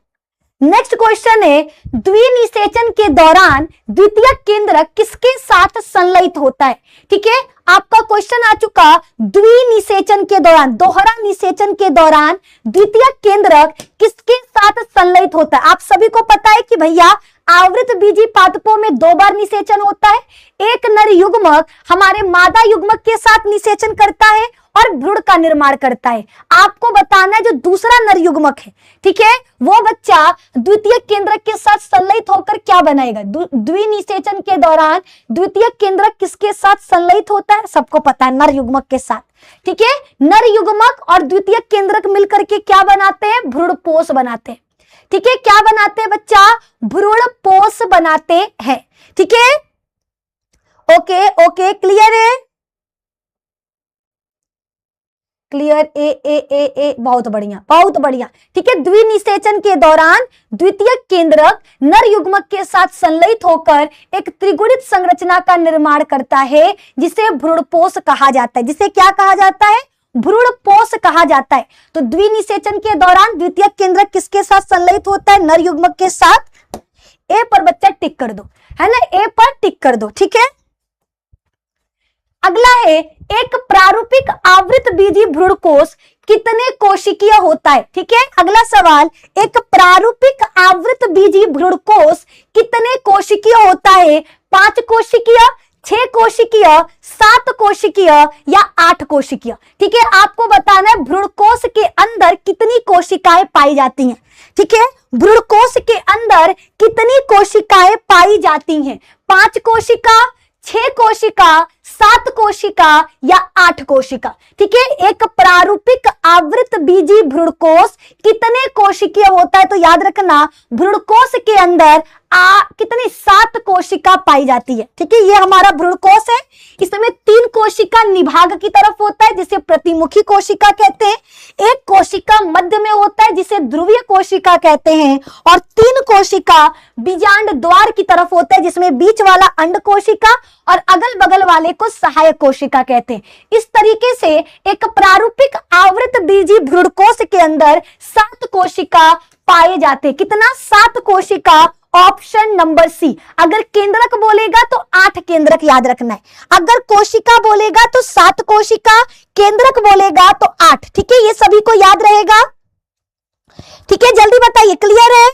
नेक्स्ट क्वेश्चन है, द्विनिषेचन के दौरान द्वितीयक केंद्रक किसके साथ संलयित होता है? ठीक है, आपका क्वेश्चन आ चुका, द्विनिषेचन के दौरान, दोहरा निषेचन के दौरान द्वितीयक केंद्रक किसके साथ संलयित होता है? आप सभी को पता है कि भैया आवृत बीजी पादपों में 2 बार निषेचन होता है। एक नर युग्मक हमारे मादा युग्मक के साथ निषेचन करता है और भ्रूण का निर्माण करता है। आपको बताना है जो दूसरा नर युग्मक है, ठीक है, वो बच्चा द्वितीय केंद्रक के साथ संलयित होकर क्या बनाएगा? द्विनिषेचन के दौरान द्वितीय केंद्रक किसके साथ संलयित होता है? सबको पता है, नर युग्मक के साथ। ठीक है, नर युग्मक और द्वितीय केंद्रक मिलकर के क्या बनाते हैं? भ्रूणपोष बनाते हैं। ठीक है, क्या बनाते हैं बच्चा? भ्रूणपोष बनाते हैं। ठीक है, ओके ओके, क्लियर है, क्लियर, ए ए ए ए, बहुत बढ़िया बहुत बढ़िया। ठीक है, द्विनिषेचन के दौरान द्वितीय केंद्रक नर युग्मक के साथ संलयित होकर एक त्रिगुणित संरचना का निर्माण करता है जिसे भ्रूणपोष कहा जाता है। जिसे क्या कहा जाता है? भ्रूणपोष कहा जाता है। तो द्विनिषेचन के दौरान द्वितीय केंद्रक किसके साथ संलयित होता है? नर युग्मक के साथ। ए पर बच्चा टिक कर दो, है ना, ए पर टिक कर दो। ठीक है, अगला है एक प्रारूपिक आवृत बीजी भ्रूणकोष कितने कोशिकीय होता है? ठीक है, अगला सवाल, एक प्रारूपिक आवृत बीजी भ्रूणकोष कितने कोशिकीय होता है? 5 कोशिकीय, 6 कोशिकीय, 7 कोशिकीय या 8 कोशिकीय? ठीक है, आपको बताना है भ्रूणकोष के अंदर कितनी कोशिकाएं पाई जाती हैं। ठीक है, भ्रूणकोष के अंदर कितनी कोशिकाएं पाई जाती हैं? 5 कोशिका, 6 कोशिका, 7 कोशिका या 8 कोशिका? ठीक है, एक प्रारूपिक आवृत बीजी भ्रूणकोष कितने कोशिकीय होता है? तो याद रखना भ्रूणकोष के अंदर कितनी 7 कोशिका पाई जाती है। ठीक है, ये हमारा भ्रूणकोष है। इसमें 3 कोशिका निभाग की तरफ होता है जिसे प्रतिमुखी कोशिका कहते हैं, 1 कोशिका मध्य में होता है जिसे ध्रुवीय कोशिका कहते हैं, और 3 कोशिका बीजांड द्वार की तरफ होता है जिसमें बीच वाला अंड कोशिका और अगल बगल वाले को सहायक कोशिका कहते हैं। इस तरीके से एक प्रारूपिक आवृत बीजी भ्रूणकोष के अंदर 7 कोशिका पाए जाते हैं। कितना? 7 कोशिका। Option number C. अगर केंद्रक बोलेगा तो 8 केंद्रक याद रखना है, अगर कोशिका बोलेगा तो 7 कोशिका, केंद्रक बोलेगा तो 8। ठीक है, ये सभी को याद रहेगा। ठीक है, जल्दी बताइए, क्लियर है?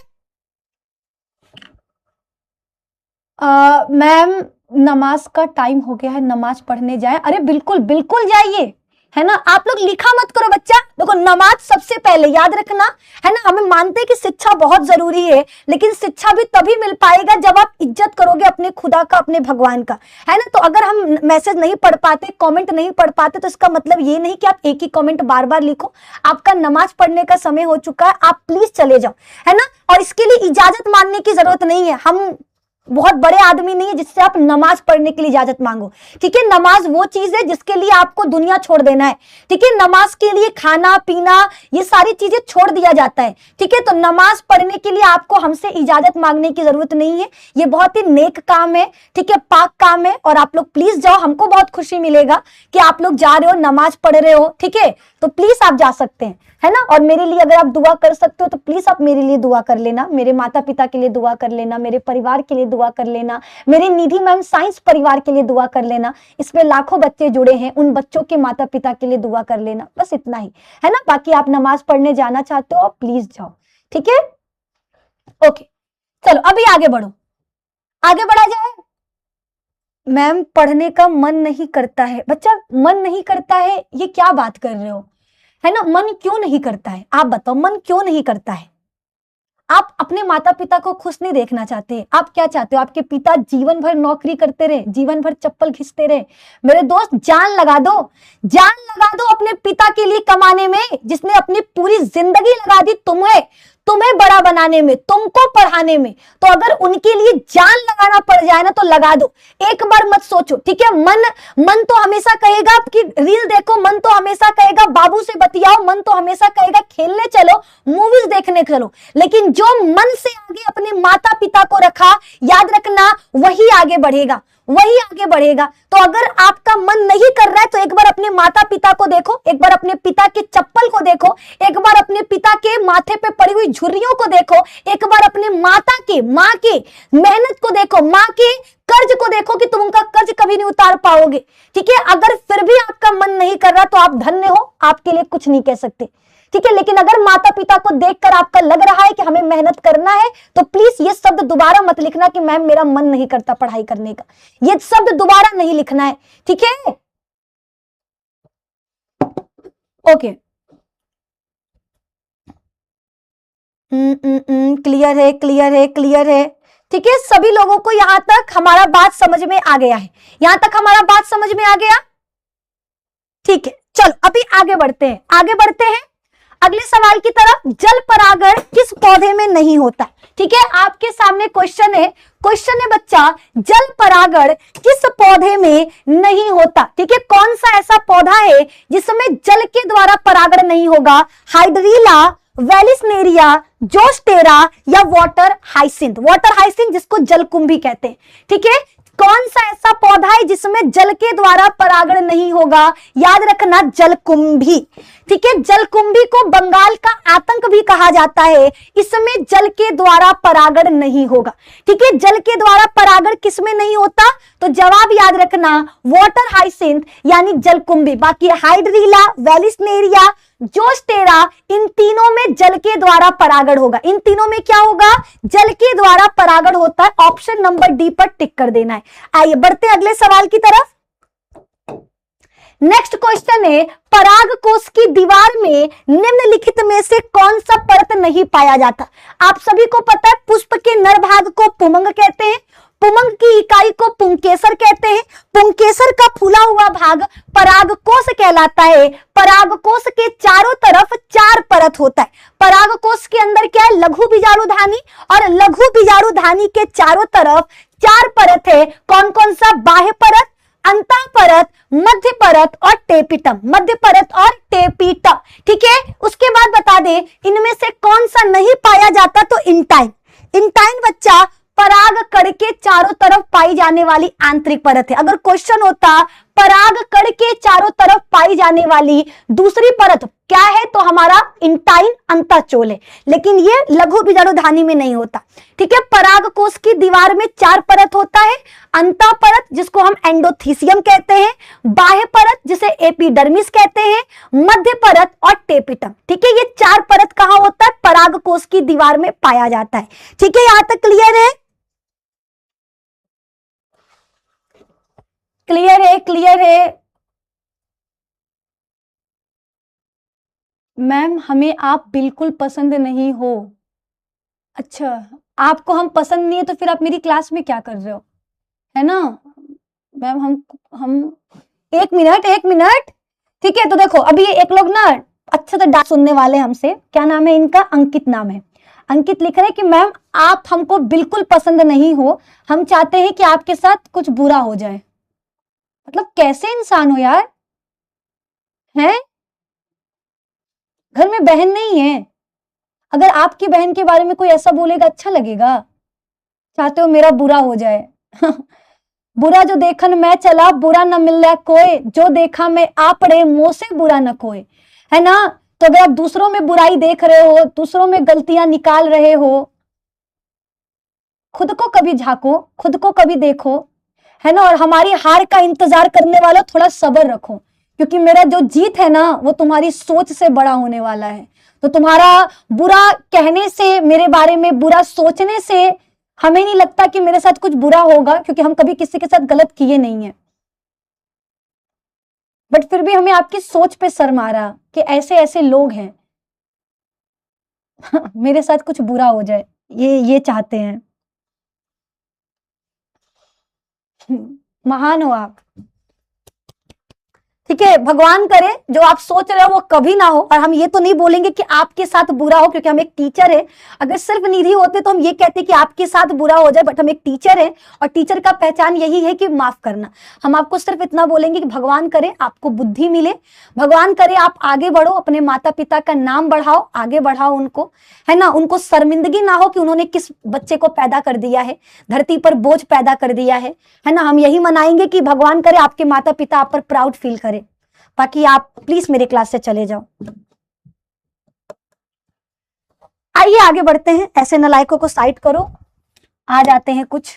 मैम नमाज का टाइम हो गया है, नमाज पढ़ने जाए। अरे बिल्कुल बिल्कुल जाइए, है ना। आप लोग लिखा मत करो बच्चा, देखो नमाज सबसे पहले याद रखना, है ना। हमें मानते हैं कि शिक्षा बहुत जरूरी है, लेकिन शिक्षा भी तभी मिल पाएगा जब आप इज्जत करोगे अपने खुदा का, अपने भगवान का, है ना। तो अगर हम मैसेज नहीं पढ़ पाते, कमेंट नहीं पढ़ पाते, तो इसका मतलब ये नहीं कि आप एक ही कमेंट बार बार लिखो। आपका नमाज पढ़ने का समय हो चुका है, आप प्लीज चले जाओ, है ना। और इसके लिए इजाजत मांगने की जरूरत नहीं है, हम बहुत बड़े आदमी नहीं है जिससे आप नमाज पढ़ने के लिए इजाजत मांगो। ठीक है, नमाज वो चीज है जिसके लिए आपको दुनिया छोड़ देना है। ठीक है, नमाज के लिए खाना पीना ये सारी चीजें छोड़ दिया जाता है। ठीक है, तो नमाज पढ़ने के लिए आपको हमसे इजाजत मांगने की जरूरत नहीं है, ये बहुत ही नेक काम है। ठीक है, पाक काम है, और आप लोग प्लीज जाओ, हमको बहुत खुशी मिलेगा कि आप लोग जा रहे हो, नमाज पढ़ रहे हो। ठीक है, तो प्लीज आप जा सकते हैं, है ना। और मेरे लिए अगर आप दुआ कर सकते हो तो प्लीज आप मेरे लिए दुआ कर लेना, मेरे माता पिता के लिए दुआ कर लेना, मेरे परिवार के लिए दुआ कर लेना, मेरे निधि मैम साइंस परिवार के लिए दुआ कर लेना। इसमें लाखों बच्चे जुड़े हैं, उन बच्चों के माता पिता के लिए दुआ कर लेना, बस इतना ही, है ना। बाकी आप नमाज पढ़ने जाना चाहते हो, प्लीज जाओ। ठीक है, ओके, चलो अभी आगे बढ़ो, आगे बढ़ा जाए। मैम पढ़ने का मन नहीं करता है। बच्चा मन नहीं करता है, ये क्या बात कर रहे हो, है ना। मन क्यों नहीं करता है, आप बताओ, मन क्यों नहीं करता है? आप अपने माता पिता को खुश नहीं देखना चाहते? आप क्या चाहते हो, आपके पिता जीवन भर नौकरी करते रहे, जीवन भर चप्पल घिसते रहे? मेरे दोस्त जान लगा दो, जान लगा दो अपने पिता के लिए कमाने में, जिसने अपनी पूरी जिंदगी लगा दी तुम्हें बड़ा बनाने में, तुमको पढ़ाने में। तो अगर उनके लिए जान लगाना पड़ जाए ना तो लगा दो, एक बार मत सोचो। ठीक है, मन तो हमेशा कहेगा कि रील देखो, मन तो हमेशा कहेगा बाबू से बतियाओ, मन तो हमेशा कहेगा खेलने चलो, मूवीज देखने चलो, लेकिन जो मन से आगे अपने माता पिता को रखा, याद रखना वही आगे बढ़ेगा, वही आगे बढ़ेगा। तो अगर आपका मन नहीं कर रहा है तो एक बार अपने माता पिता को देखो, एक बार अपने पिता के चप्पल को देखो, एक बार अपने पिता के माथे पे पड़ी हुई झुर्रियों को देखो, एक बार अपने माँ के मेहनत को देखो, माँ के कर्ज को देखो कि तुम उनका कर्ज कभी नहीं उतार पाओगे। ठीक है, अगर फिर भी आपका मन नहीं कर रहा तो आप धन्य हो, आपके लिए कुछ नहीं कह सकते। ठीक है, लेकिन अगर माता पिता को देखकर आपका लग रहा है कि हमें मेहनत करना है, तो प्लीज ये शब्द दोबारा मत लिखना कि मैम मेरा मन नहीं करता पढ़ाई करने का, ये शब्द दोबारा नहीं लिखना है। ठीक है, ओके, क्लियर है, क्लियर है, क्लियर है। ठीक है, सभी लोगों को यहां तक हमारा बात समझ में आ गया है, यहां तक हमारा बात समझ में आ गया। ठीक है, चलो अभी आगे बढ़ते हैं, आगे बढ़ते हैं। अगले सवाल की तरफ, जल परागण किस पौधे में नहीं होता? ठीक है, आपके सामने क्वेश्चन है बच्चा, जल परागण किस पौधे में नहीं होता? ठीक है, कौन सा ऐसा पौधा है जिसमें जल के द्वारा परागण नहीं होगा? हाइड्रीला, वेलिस्नेरिया, जोस्टेरा या वाटर हाइसिंथ जिसको जलकुंभी कहते हैं। ठीक है, कौन सा ऐसा पौधा है जिसमें जल के द्वारा परागण नहीं होगा? याद रखना, जलकुंभी। ठीक है, जलकुंभी को बंगाल का आतंक भी कहा जाता है, इसमें जल के द्वारा परागण नहीं होगा। ठीक है, जल के द्वारा परागण किसमें नहीं होता? तो जवाब याद रखना, वाटर हाइसिंथ यानी जलकुंभी। बाकी हाइड्रीला, वेलिस्नेरिया, जोस्टेरा, इन तीनों में जल के द्वारा परागण होगा। इन तीनों में क्या होगा? जल के द्वारा परागण होता है। ऑप्शन नंबर डी पर टिक कर देना है। आइए बढ़ते हैं अगले सवाल की तरफ। नेक्स्ट क्वेश्चन है, पराग कोश की दीवार में निम्नलिखित में से कौन सा परत नहीं पाया जाता? आप सभी को पता है, पुष्प के नर भाग को पुमंग कहते हैं, पुमंग की इकाई को पुंकेसर कहते हैं, पुंकेसर का फूला हुआ भाग परागकोश कहलाता है। परागकोश के चारों तरफ 4 परत होता है। परागकोश के अंदर क्या है? लघु बीजाणुधानी, और लघु बीजाणुधानी के चारों तरफ 4 परत है। कौन कौन सा? बाह्य परत, अंतः परत, मध्य परत और टेपिटम। मध्य परत और टेपिटम। ठीक है, उसके बाद बता दे इनमें से कौन सा नहीं पाया जाता? तो इंटाइन बच्चा पराग कण के चारों तरफ पाई जाने वाली आंतरिक परत है। अगर क्वेश्चन होता पराग कण के चारों तरफ पाई जाने वाली दूसरी परत क्या है, तो हमारा इंटाइन अंतःचोल है, लेकिन ये लघु बीजाणुधानी में नहीं होता। ठीक है, पराग कोश की दीवार में 4 परत होता है। अंतः परत जिसको हम एंडोथीसियम कहते हैं, बाह्य परत जिसे एपिडर्मिस कहते हैं, मध्य परत और टेपिटम। ठीक है, ये 4 परत कहां होता है? पराग कोश की दीवार में पाया जाता है। ठीक है, यहां तक क्लियर है? क्लियर है मैम, हमें आप बिल्कुल पसंद नहीं हो। अच्छा, आपको हम पसंद नहीं है तो फिर आप मेरी क्लास में क्या कर रहे हो, है ना मैम? हम एक मिनट। ठीक है, तो देखो अभी ये एक लोग ना अच्छे से डांट सुनने वाले हमसे। क्या नाम है इनका? अंकित नाम है। अंकित लिख रहे हैं कि मैम आप हमको बिल्कुल पसंद नहीं हो, हम चाहते हैं कि आपके साथ कुछ बुरा हो जाए। मतलब कैसे इंसान हो यार, हैं? घर में बहन नहीं है, अगर आपकी बहन के बारे में कोई ऐसा बोलेगा अच्छा लगेगा? चाहते हो मेरा बुरा हो जाए? बुरा जो देखन मैं चला, बुरा न मिल रहा कोई, जो देखा मैं आपड़े, मुंह से बुरा न कोई, है ना? तो अगर आप दूसरों में बुराई देख रहे हो, दूसरों में गलतियां निकाल रहे हो, खुद को कभी झांको, खुद को कभी देखो, है ना? और हमारी हार का इंतजार करने वालों थोड़ा सब्र रखो, क्योंकि मेरा जो जीत है ना वो तुम्हारी सोच से बड़ा होने वाला है। तो तुम्हारा बुरा कहने से, मेरे बारे में बुरा सोचने से हमें नहीं लगता कि मेरे साथ कुछ बुरा होगा, क्योंकि हम कभी किसी के साथ गलत किए नहीं है। बट फिर भी हमें आपकी सोच पे शर्म आ रहा कि ऐसे ऐसे लोग हैं मेरे साथ कुछ बुरा हो जाए, ये चाहते हैं। महान हो आप। ठीक है, भगवान करे जो आप सोच रहे हो वो कभी ना हो। और हम ये तो नहीं बोलेंगे कि आपके साथ बुरा हो, क्योंकि हम एक टीचर है। अगर सिर्फ निधि होते तो हम ये कहते कि आपके साथ बुरा हो जाए, बट हम एक टीचर है और टीचर का पहचान यही है कि माफ करना। हम आपको सिर्फ इतना बोलेंगे कि भगवान करे आपको बुद्धि मिले, भगवान करे आप आगे बढ़ो, अपने माता पिता का नाम बढ़ाओ, आगे बढ़ाओ उनको, है ना? उनको शर्मिंदगी ना हो कि उन्होंने किस बच्चे को पैदा कर दिया है, धरती पर बोझ पैदा कर दिया है ना? हम यही मनाएंगे कि भगवान करे आपके माता पिता आप पर प्राउड फील करे। बाकी आप प्लीज मेरे क्लास से चले जाओ। आइए आगे बढ़ते हैं, ऐसे नलायकों को साइड करो, आ जाते हैं कुछ।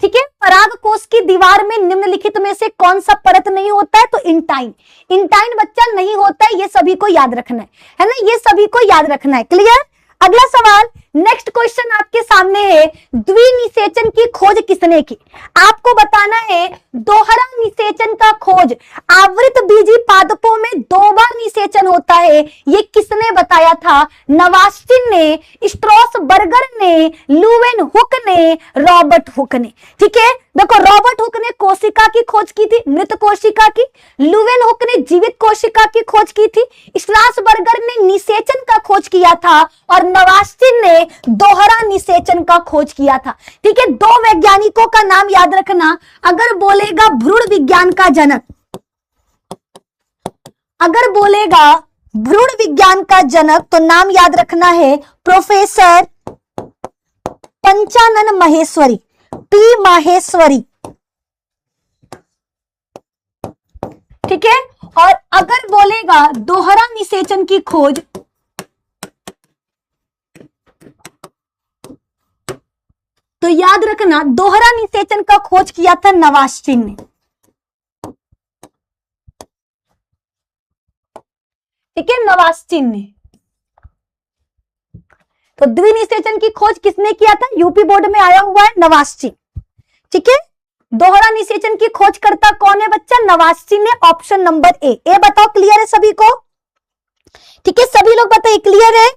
ठीक है, परागकोश की दीवार में निम्नलिखित में से कौन सा परत नहीं होता है? तो इंटाइन बच्चा नहीं होता है, ये सभी को याद रखना है ना? ये सभी को याद रखना है। क्लियर? अगला सवाल, नेक्स्ट क्वेश्चन आपके सामने है, द्विनिषेचन की खोज किसने की? आपको बताना है दोहरा निषेचन का खोज आवृत बीजी पादपों में 2 बार निषेचन निषेचन होता है ये किसने बताया था? नवास्टिन ने, स्ट्रॉसबर्गर ने, लुवेनहुक ने, रॉबर्ट हुक ने। ठीक है, देखो रॉबर्ट हुक ने कोशिका की खोज की थी, मृत कोशिका की। लुवेनहुक ने जीवित कोशिका की खोज की थी। स्ट्रासबर्गर ने निषेचन का खोज किया था और नवास्टिन ने दोहरा निषेचन का खोज किया था। ठीक है, दो वैज्ञानिकों का नाम याद रखना। अगर बोलेगा भ्रूण विज्ञान का जनक, अगर बोलेगा भ्रूण विज्ञान का जनक तो नाम याद रखना है प्रोफेसर पंचानन महेश्वरी, पी माहेश्वरी। ठीक है, और अगर बोलेगा दोहरा निषेचन की खोज तो याद रखना दोहरा निषेचन का खोज किया था नवास्टिन ने। ठीक है, नवास्टिन ने। तो द्विनिषेचन की खोज किसने किया था? यूपी बोर्ड में आया हुआ है नवास्टिन। ठीक है, दोहरा निषेचन की खोज करता कौन है बच्चा? नवास्टिन ने। Option number A. ए बताओ, क्लियर है सभी को? ठीक है, सभी लोग बताइए क्लियर है?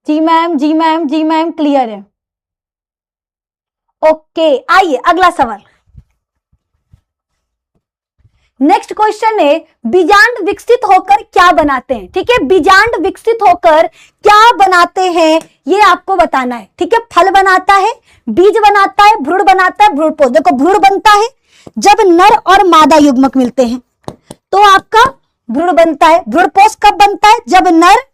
जी मैम, जी मैम, जी मैम, क्लियर है। ओके, आइए अगला सवाल। नेक्स्ट क्वेश्चन है बीजांड विकसित होकर क्या बनाते हैं? ठीक है, बीजांड विकसित होकर क्या बनाते हैं ये आपको बताना है। ठीक है, फल बनाता है, बीज बनाता है, भ्रूण बनाता है, भ्रूणपोष। देखो भ्रूण बनता है जब नर और मादा युग्मक मिलते हैं तो आपका भ्रूण बनता है। भ्रूणपोष कब बनता है? जब नर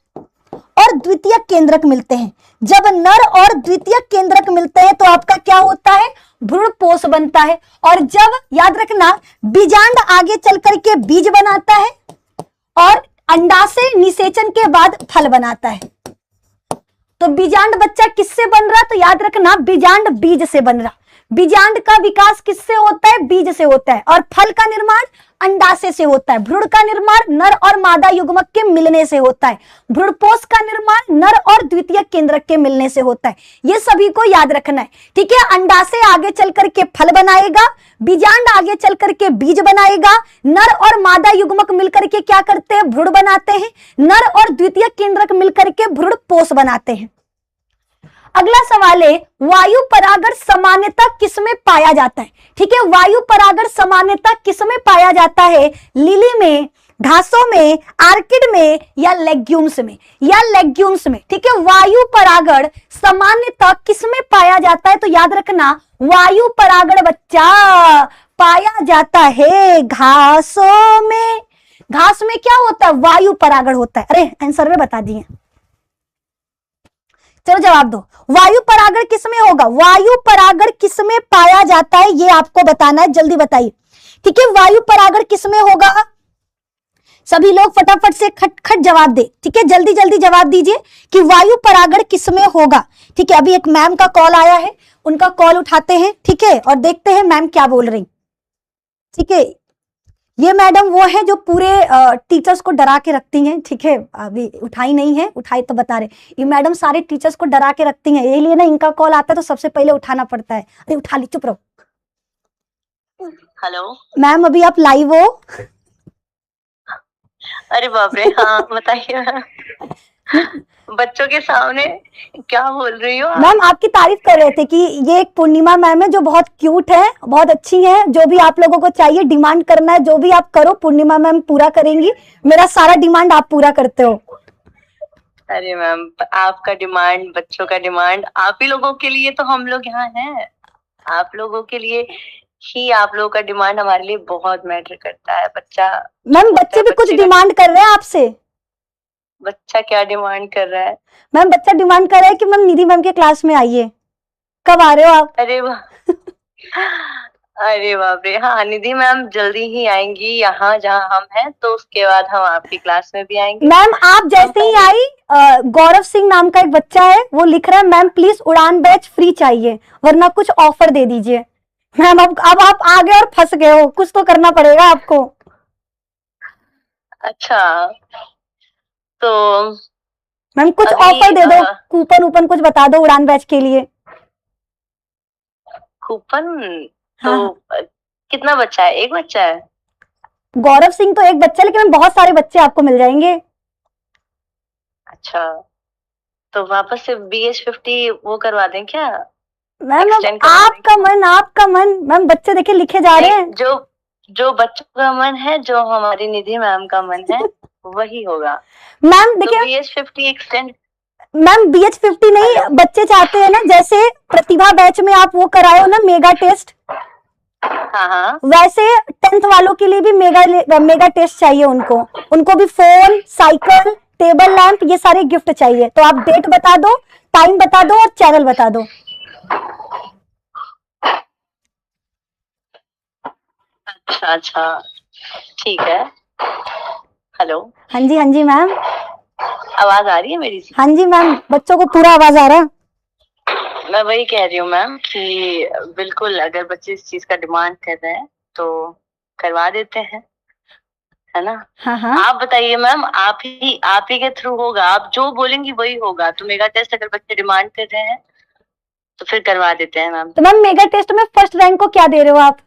और द्वितीयक केंद्रक मिलते हैं। जब नर और द्वितीयक केंद्रक मिलते हैं तो आपका क्या होता है? भ्रूणपोष बनता है। और जब, याद रखना, बीजांड आगे चल करके बीज बनाता है और अंडाशय निषेचन के बाद फल बनाता है। तो बीजांड बच्चा किससे बन रहा? तो याद रखना बीजांड बीज से बन रहा। बीजांड का विकास किससे होता है? बीज से होता है। और फल का निर्माण अंडाशय से होता है। भ्रूण का निर्माण नर और मादा युग्मक के मिलने से होता है। भ्रूणपोष का निर्माण नर और द्वितीयक केंद्रक के मिलने से होता है। ये सभी को याद रखना है। ठीक है, अंडाशय आगे चल करके फल बनाएगा, बीजांड आगे चल करके बीज बनाएगा, नर और मादा युग्मक मिलकर के क्या करते हैं? भ्रूण बनाते हैं। नर और द्वितीयक केंद्रक मिलकर के भ्रूणपोष बनाते हैं। अगला सवाल है वायु परागण सामान्यतः किसमें पाया जाता है? ठीक है, वायु परागण सामान्यतः किसमें पाया जाता है? लिली में, घासों में, आर्किड में या लेग्यूम्स में? या लेग्यूम्स में। ठीक है, वायु परागण सामान्यतः किसमें पाया जाता है? तो याद रखना वायु परागण बच्चा पाया जाता है घासों में। घास में क्या होता है? वायु परागण होता है। अरे आंसर में बता दिए, चलो जवाब दो। वायु परागण किसमें होगा? वायु परागण किसमें पाया जाता है ये आपको बताना है, जल्दी बताइए। ठीक है, वायु परागण किसमें होगा? सभी लोग फटाफट से खट खट जवाब दे। ठीक है, जल्दी जल्दी जवाब दीजिए कि वायु परागण किसमें होगा। ठीक है, अभी एक मैम का कॉल आया है, उनका कॉल उठाते हैं। ठीक है, और देखते हैं मैम क्या बोल रही। ठीक है, ये मैडम वो है जो पूरे टीचर्स को डरा के रखती हैं। ठीक है, अभी उठाई नहीं है, उठाई तो बता रहे। ये मैडम सारे टीचर्स को डरा के रखती हैं, इसलिए ना इनका कॉल आता है तो सबसे पहले उठाना पड़ता है। अरे उठा ली, चुप रहो। हेलो मैम, अभी आप लाइव हो? अरे बाप रे, हाँ बताइए। बच्चों के सामने क्या बोल रही हो आप? मैम आपकी तारीफ कर रहे थे कि ये एक पूर्णिमा मैम है जो बहुत क्यूट है, बहुत अच्छी है। जो भी आप लोगों को चाहिए डिमांड करना है, जो भी आप करो पूर्णिमा मैम पूरा करेंगी। मेरा सारा डिमांड आप पूरा करते हो। अरे मैम, आपका डिमांड, बच्चों का डिमांड, आप ही लोगों के लिए तो हम लोग यहाँ हैं। आप लोगों के लिए ही आप लोगों का डिमांड हमारे लिए बहुत मैटर करता है। बच्चा, मैम बच्चे भी कुछ डिमांड कर रहे हैं आपसे। बच्चा क्या डिमांड कर रहा है? मैम बच्चा डिमांड कर रहा है कि मैम निधि मैम के क्लास में आइए। कब आ रहे हो आप? अरे वाह, अरे बाप रे, हाँ निधि मैम जल्दी ही आएंगी यहाँ जहाँ हम हैं, तो उसके बाद हम आपकी क्लास में भी आएंगे। मैम आप जैसे ही आई, गौरव सिंह नाम का एक बच्चा है, वो लिख रहा है मैम प्लीज उड़ान बैच फ्री चाहिए वरना कुछ ऑफर दे दीजिए। मैम अब आप आ गए और फंस गए हो, कुछ तो करना पड़ेगा आपको। अच्छा, तो मैम कुछ ऑफर दे दो, कूपन ऊपन कुछ बता दो उड़ान बैच के लिए। कूपन? तो हाँ। कितना बच्चा है? एक बच्चा है? गौरव सिंह तो एक बच्चा, लेकिन बहुत सारे बच्चे आपको मिल जाएंगे। अच्छा, तो वापस से BH50 वो करवा दें क्या? मैम Extend करवा दें आपका मन, आपका मन। मैम बच्चे देखिए लिखे जा रहे हैं। जो बच्चों का मन है, जो हमारी निधि मैम का मन है वही होगा। मैम तो देखिए, BH50 एक्सटेंड। मैम BH50 नहीं, हेलो। बच्चे चाहते हैं ना, जैसे प्रतिभा बैच में आप वो कराए हो ना मेगा टेस्ट, हाँ, वैसे 10th वालों के लिए भी मेगा टेस्ट चाहिए उनको। उनको भी फोन, साइकिल, टेबल लैंप, ये सारे गिफ्ट चाहिए। तो आप डेट बता दो, टाइम बता दो और चैनल बता दो। अच्छा, ठीक है। हेलो, हाँ जी, हाँ जी मैम। आवाज आ रही है मेरी? हाँ जी मैम, बच्चों को पूरा आवाज आ रहा। मैं वही कह रही हूँ मैम कि बिल्कुल, अगर बच्चे इस चीज का डिमांड कर रहे हैं तो करवा देते हैं, है ना? हाँ हाँ। आप बताइए मैम, आप ही के थ्रू होगा, आप जो बोलेंगी वही होगा। तो मेगा टेस्ट अगर बच्चे डिमांड कर रहे हैं तो फिर करवा देते हैं मैम। तो मैम मेगा टेस्ट में फर्स्ट रैंक को क्या दे रहे हो आप?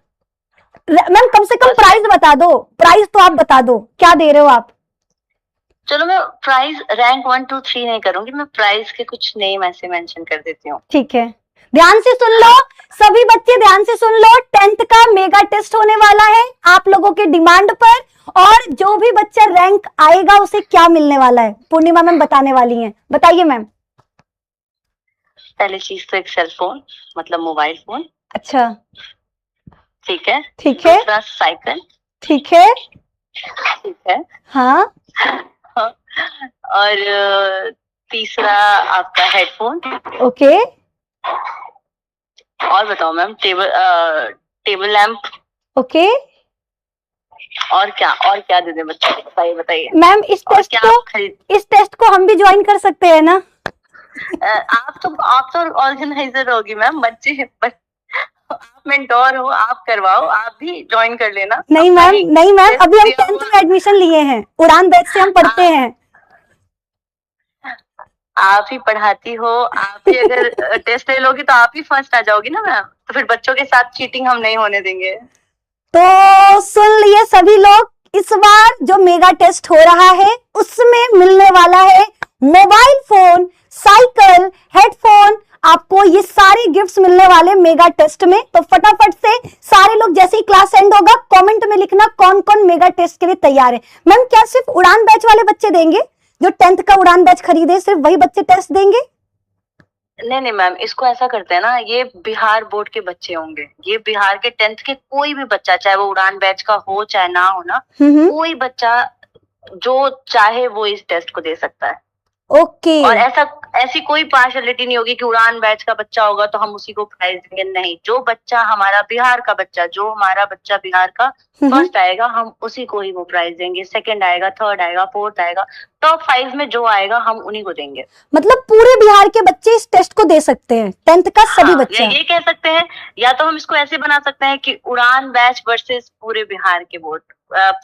मैम कम से कम प्राइस बता दो, प्राइस तो आप बता दो, क्या दे रहे हो आप? चलो, मैं प्राइस रैंक 1 2 3 नहीं करूंगी, मैं प्राइस के कुछ नेम ऐसे मेंशन कर देती हूँ। ठीक है, ध्यान से सुन लो सभी बच्चे, ध्यान से सुन लो। 10th का मेगा टेस्ट होने वाला है आप लोगों के डिमांड पर, और जो भी बच्चा रैंक आएगा उसे क्या मिलने वाला है पूर्णिमा मैम बताने वाली हैं। बताइए मैम। पहली चीज तो एक सेल फोन, मतलब मोबाइल फोन। अच्छा, ठीक है। ठीक है, दूसरा साइकिल। ठीक है, ठीक है। हाँ, और तीसरा आपका हेडफोन। ओके, और बताओ मैम, टेबल लैंप। ओके। और क्या दे दें बच्चों को? बताइए मैम इस टेस्ट को हम भी ज्वाइन कर सकते हैं ना? आप तो ऑर्गेनाइजर होगी मैम, आप मेंटोर हो, आप करवाओ, आप भी ज्वाइन कर लेना। नहीं मैम, नहीं मैम, अभी हम 10th में एडमिशन लिए हैं, उड़ान बैच से हम पढ़ते हैं। आप ही पढ़ाती हो, आप ही अगर टेस्ट ले लोगी तो आप ही फर्स्ट आ जाओगी ना मैम। तो फिर बच्चों के साथ चीटिंग हम नहीं होने देंगे। तो सुन लिए सभी लोग, इस बार जो मेगा टेस्ट हो रहा है उसमें मिलने वाला है मोबाइल फोन, साइकिल, हेडफोन। आपको ये सारे गिफ्ट्स मिलने वाले मेगा टेस्ट में। तो फटाफट से सारे लोग, जैसे ही क्लास एंड होगा, कमेंट में लिखना कौन कौन मेगा टेस्ट के लिए तैयार है। मैम क्या सिर्फ उड़ान बैच वाले बच्चे देंगे? जो 10th का उड़ान बैच खरीदे सिर्फ वही बच्चे टेस्ट देंगे? नहीं मैम, इसको ऐसा करते हैं ना, ये बिहार बोर्ड के बच्चे होंगे। ये बिहार के 10th के कोई भी बच्चा, चाहे वो उड़ान बैच का हो चाहे ना हो ना, कोई बच्चा जो चाहे वो इस टेस्ट को दे सकता है। ओके। और ऐसी कोई पार्शलिटी नहीं होगी कि उड़ान बैच का बच्चा होगा तो हम उसी को प्राइज देंगे। नहीं, जो बच्चा हमारा बिहार का बच्चा, जो हमारा बच्चा बिहार का फर्स्ट आएगा, हम उसी को ही वो प्राइज देंगे। सेकंड आएगा, थर्ड आएगा, फोर्थ आएगा, टॉप 5 में जो आएगा हम उन्हीं को देंगे। मतलब पूरे बिहार के बच्चे इस टेस्ट को दे सकते हैं, 10th का सभी बच्चे। ये कह सकते हैं, या तो हम इसको ऐसे बना सकते हैं कि उड़ान बैच वर्सेस पूरे बिहार के बोर्ड,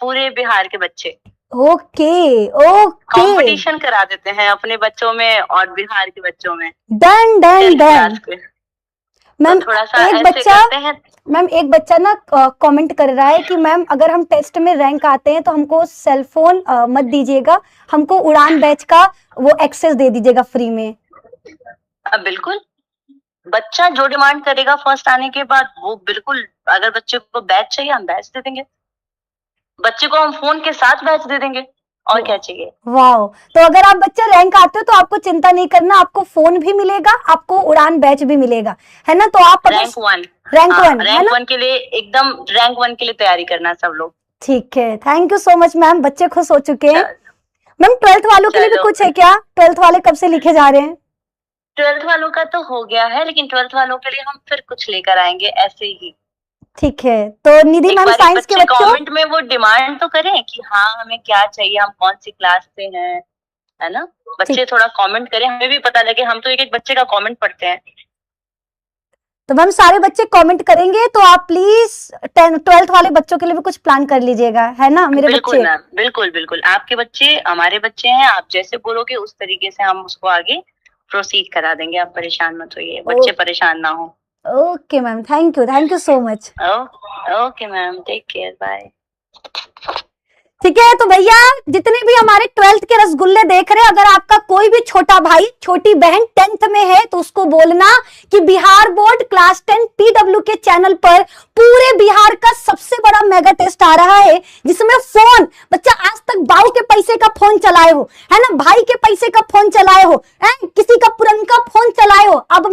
पूरे बिहार के बच्चे। ओके, ओके, कंपटीशन करा देते हैं अपने बच्चों में और बिहार के बच्चों में। Done done done. मैम थोड़ा सा एक ऐसे बच्चा, करते हैं। मैम एक बच्चा ना कमेंट कर रहा है कि मैम अगर हम टेस्ट में रैंक आते हैं तो हमको सेल फोन मत दीजिएगा, हमको उड़ान बैच का वो एक्सेस दे दीजिएगा फ्री में। बिल्कुल, बच्चा जो डिमांड करेगा फर्स्ट आने के बाद, वो बिल्कुल, अगर बच्चे को बैच चाहिए हम बैच दे देंगे, बच्चे को हम फोन के साथ बैच दे देंगे, और क्या चाहिए। वाह, तो अगर आप बच्चा रैंक आते हो तो आपको चिंता नहीं करना, आपको फोन भी मिलेगा, आपको उड़ान बैच भी मिलेगा, है ना? तो आप रैंक 1 रैंक 1 के लिए एकदम, रैंक 1 के लिए तैयारी करना सब लोग। ठीक है, thank you so much ma'am, बच्चे खुश हो चुके हैं। मैम 12th वालों के लिए भी कुछ है क्या? 12th वाले कब से लिखे जा रहे हैं? 12th वालों का तो हो गया है, लेकिन 12th वालों के लिए हम फिर कुछ लेकर आएंगे ऐसे ही। ठीक है, तो निधि मैम साइंस के बच्चों कमेंट में वो डिमांड तो करें कि हाँ हमें क्या चाहिए, हम कौन सी क्लास से हैं, है ना? बच्चे थोड़ा कमेंट करें, हमें भी पता लगे, हम तो एक एक बच्चे का कमेंट पढ़ते हैं। तो मैम सारे बच्चे कमेंट करेंगे, तो आप प्लीज 12th वाले बच्चों के लिए भी कुछ प्लान कर लीजिएगा, है ना मेरे बिल्कुल बच्चे? मैम, बिल्कुल बिल्कुल, आपके बच्चे हमारे बच्चे हैं, आप जैसे बोलोगे उस तरीके से हम उसको आगे प्रोसीड करा देंगे। आप परेशान मत होइए, बच्चे परेशान ना हो। Okay ma'am, thank you so much. Okay ma'am, take care, bye. ठीक है, तो भैया जितने भी हमारे 12th के रसगुल्ले देख रहे हैं, अगर आपका कोई भी छोटा भाई छोटी बहन 10th में है तो उसको बोलना कि बिहार बोर्ड क्लास 10 PW के चैनल पर पूरे बिहार का सबसे बड़ा मेगा टेस्ट आ रहा है, जिसमें फोन, बच्चा आज तक बाऊ के पैसे का फोन चलाए हो, है ना, भाई के पैसे का फोन चलाए हो, किसी का पुरनका फोन चलाए हो, अब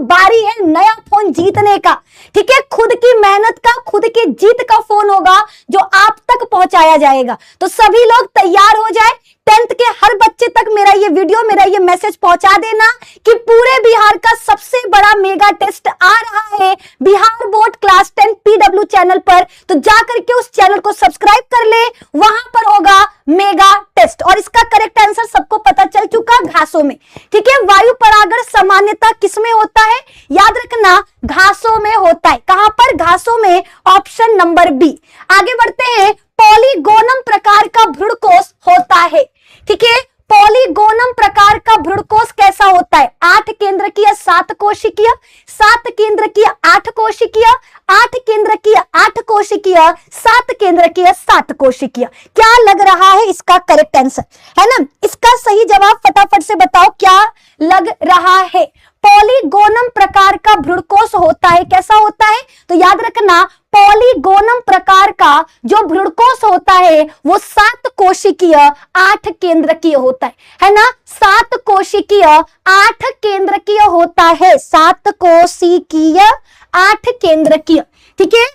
बारी है नया फोन जीतने का। ठीक है, खुद की मेहनत का, खुद की जीत का फोन होगा जो आप तक पहुंचाया जाएगा। तो सभी लोग तैयार हो जाए, 10th के हर बच्चे तक मेरा ये वीडियो, मेरा ये मैसेज पहुंचा देना कि पूरे बिहार का सबसे बड़ा मेगा टेस्ट आ रहा है Bihar board class 10 PW channel पर। तो जाकर के उस चैनल को सब्सक्राइब कर ले, वहां पर होगा मेगा टेस्ट। और इसका करेक्ट आंसर सबको पता चल चुका, घासों में। ठीक है, वायु परागण सामान्यता किसमें होता है? याद रखना, घासों में होता है। कहां पर? घासों में, ऑप्शन नंबर बी। आगे बढ़ते हैं, पॉलीगोनम प्रकार का भ्रूणकोश होता है। ठीक है, पॉलीगोनम प्रकार का भ्रूणकोश कैसा होता है? 8 केंद्रकीय 7 कोशिकीय, 7 केंद्रकीय 8 कोशिकीय, 8 केंद्रकीय 8 कोशिकीय, 7 केंद्रकीय 7 कोशिकीय। क्या लग रहा है इसका करेक्ट आंसर? है ना, इसका सही जवाब फटाफट से बताओ, क्या लग रहा है? पॉलीगोनम प्रकार का भ्रूणकोश होता है, कैसा होता है? तो याद रखना, पॉलीगोनम प्रकार का जो भ्रूणकोश होता है वो 7 कोशिकीय 8 केंद्रकीय होता है ना, 7 कोशिकीय 8 केंद्रकीय होता है, 7 कोशिकीय 8 केंद्रकीय। ठीक है,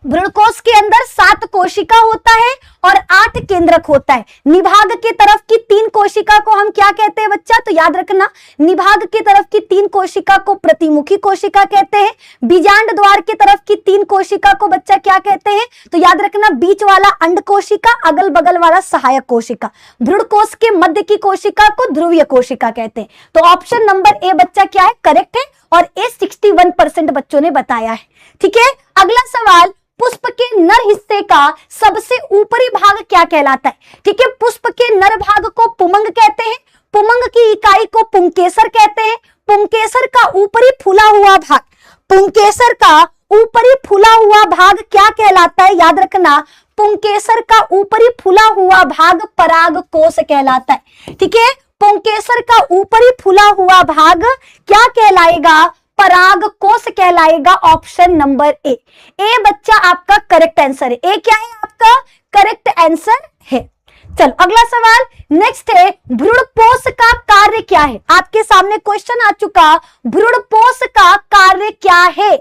भ्रूणकोश के अंदर 7 कोशिका होता है और 8 केंद्रक होता है। निभाग के तरफ की 3 कोशिका को हम क्या कहते हैं बच्चा? तो याद रखना, निभाग की तरफ की 3 कोशिका को प्रतिमुखी कोशिका कहते हैं। बीजांड द्वार की तरफ की 3 कोशिका को बच्चा क्या कहते हैं? तो याद रखना, बीच वाला अंड कोशिका, अगल बगल वाला सहायक कोशिका। भ्रूणकोश के मध्य की कोशिका को ध्रुवीय कोशिका कहते हैं। तो ऑप्शन नंबर ए बच्चा क्या है? करेक्ट है, और ए 61% बच्चों ने बताया है। ठीक है, अगला सवाल, पुष्प के नर हिस्से का सबसे ऊपरी भाग क्या कहलाता है? ठीक है, पुष्प के नर भाग को पुमंग कहते हैं, पुमंग की इकाई को पुंकेसर कहते हैं। पुंकेसर का ऊपरी फूला हुआ भाग, पुंकेसर का ऊपरी फूला हुआ भाग क्या कहलाता है? याद रखना, पुंकेसर का ऊपरी फूला हुआ भाग परागकोश कहलाता है। ठीक है, पुंकेसर का ऊपरी फूला हुआ भाग क्या कहलाएगा? परागकोश कहलाएगा। Option number A. ए बच्चा आपका करेक्ट आंसर है। ए क्या है आपका करेक्ट आंसर है। चलो अगला सवाल, नेक्स्ट है, भ्रूणपोष का कार्य क्या है? आपके सामने क्वेश्चन आ चुका, भ्रूणपोष का कार्य क्या है?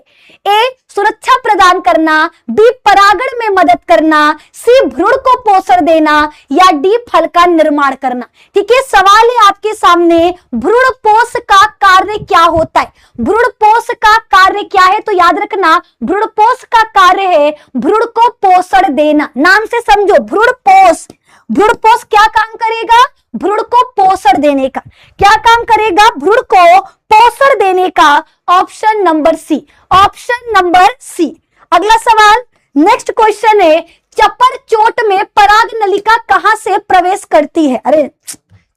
ए सुरक्षा प्रदान करना, बी परागण में मदद करना, सी भ्रूण को पोषण देना, या डी फल का निर्माण करना। ठीक है, सवाल है आपके सामने, भ्रूणपोष का कार्य क्या होता है? भ्रूणपोष का कार्य क्या है? तो याद रखना, भ्रूणपोष का कार्य है भ्रूण को पोषण देना। नाम से समझो, भ्रूणपोष। भ्रूणपोष क्या काम करेगा? भ्रूण को पोषण देने का। क्या काम करेगा? भ्रूण को पोषण देने का। Option number C, option number C. अगला सवाल, नेक्स्ट क्वेश्चन है, चपर चोट में पराग नलिका कहां से प्रवेश करती है? अरे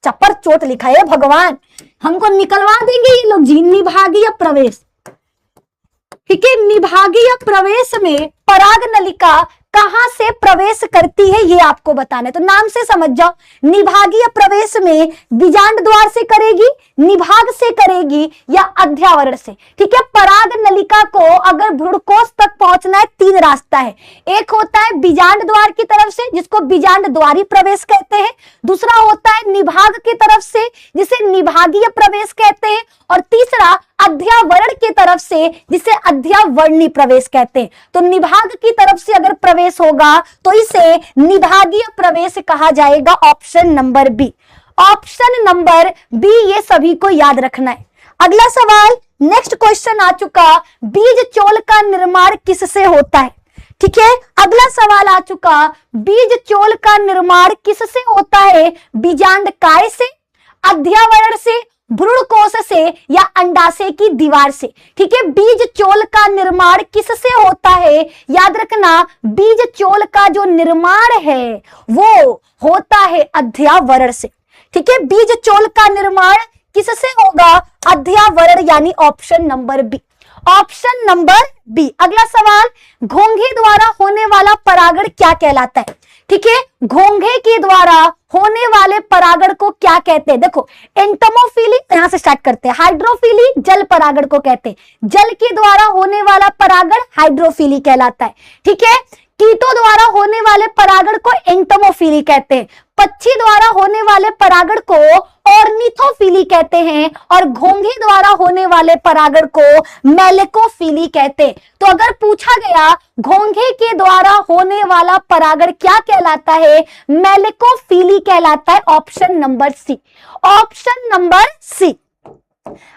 चपर चोट लिखा है भगवान, हमको निकलवा देंगे ये लोग जी। निभागीय प्रवेश, ठीक है, निभागीय प्रवेश में पराग नलिका कहां से प्रवेश करती है ये आपको बताना है। तो नाम से समझ जाओ, निभागीय प्रवेश में बीजांड द्वार से करेगी, निभाग से करेगी, या अध्यावरण से। ठीक है, पराग नलिका को अगर भ्रूणकोश तक पहुंचना है 3 रास्ता है। एक होता है बीजांड द्वार की तरफ से, जिसको बीजांड द्वारी प्रवेश कहते हैं। दूसरा होता है निभाग की तरफ से, जिसे निभागीय प्रवेश कहते हैं। और तीसरा अध्यावरण की तरफ से, जिसे अध्यावरणी प्रवेश कहते हैं। तो निभाग की तरफ से अगर प्रवेश होगा तो इसे निभागीय प्रवेश कहा जाएगा। Option number B, option number B, ये सभी को याद रखना है। अगला सवाल, नेक्स्ट क्वेश्चन आ चुका, बीज चोल का निर्माण किससे होता है? ठीक है, अगला सवाल आ चुका, बीज चोल का निर्माण किससे होता है? बीजांडकाय से, अध्यावरण से, भ्रूणकोश से, या अंडाशय की दीवार से। ठीक है, बीज चोल का निर्माण किससे होता है? याद रखना, बीज चोल का जो निर्माण है वो होता है अध्यावरण से। ठीक है, बीज चोल का निर्माण किससे होगा? अध्यावरण, यानी option number B. Option number B. अगला सवाल, घोंघे द्वारा होने वाला परागण क्या कहलाता है? ठीक है, घोंघे के द्वारा होने वाले परागण को क्या कहते हैं? देखो, एंटोमोफिली, यहां से स्टार्ट करते हैं। हाइड्रोफिली जल परागण को कहते हैं। जल के द्वारा होने वाला परागण हाइड्रोफिली कहलाता है। ठीक है, कीटों द्वारा होने वाले परागण को एंटोमोफिली कहते हैं। पक्षी द्वारा होने वाले परागण को ऑर्निथोफिली कहते हैं और घोंघे द्वारा होने वाले परागण को मेलेकोफिली कहते हैं। तो अगर पूछा गया घोंघे के द्वारा होने वाला परागण क्या कहलाता है? मेलेकोफिली कहलाता है। Option number C, option number C.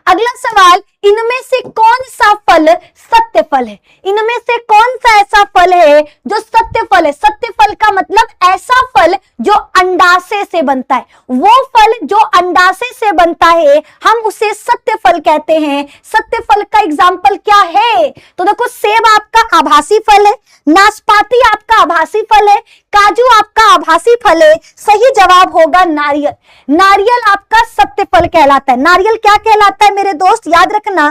अगला सवाल, इनमें से कौन सा फल सत्य फल है? इनमें से कौन सा ऐसा फल है जो सत्य फल है? सत्य फल का मतलब ऐसा फल जो अंडाशय से बनता है। वो फल जो अंडाशय से बनता है हम उसे सत्य फल कहते हैं। सत्य फल का एग्जाम्पल क्या है? तो देखो, सेब आपका आभासी फल है, नाशपाती आपका आभासी फल है, काजू आपका आभासी फल है। सही जवाब होगा नारियल। नारियल आपका सत्य फल कहलाता है। नारियल क्या कहलाता है मेरे दोस्त? याद रखना,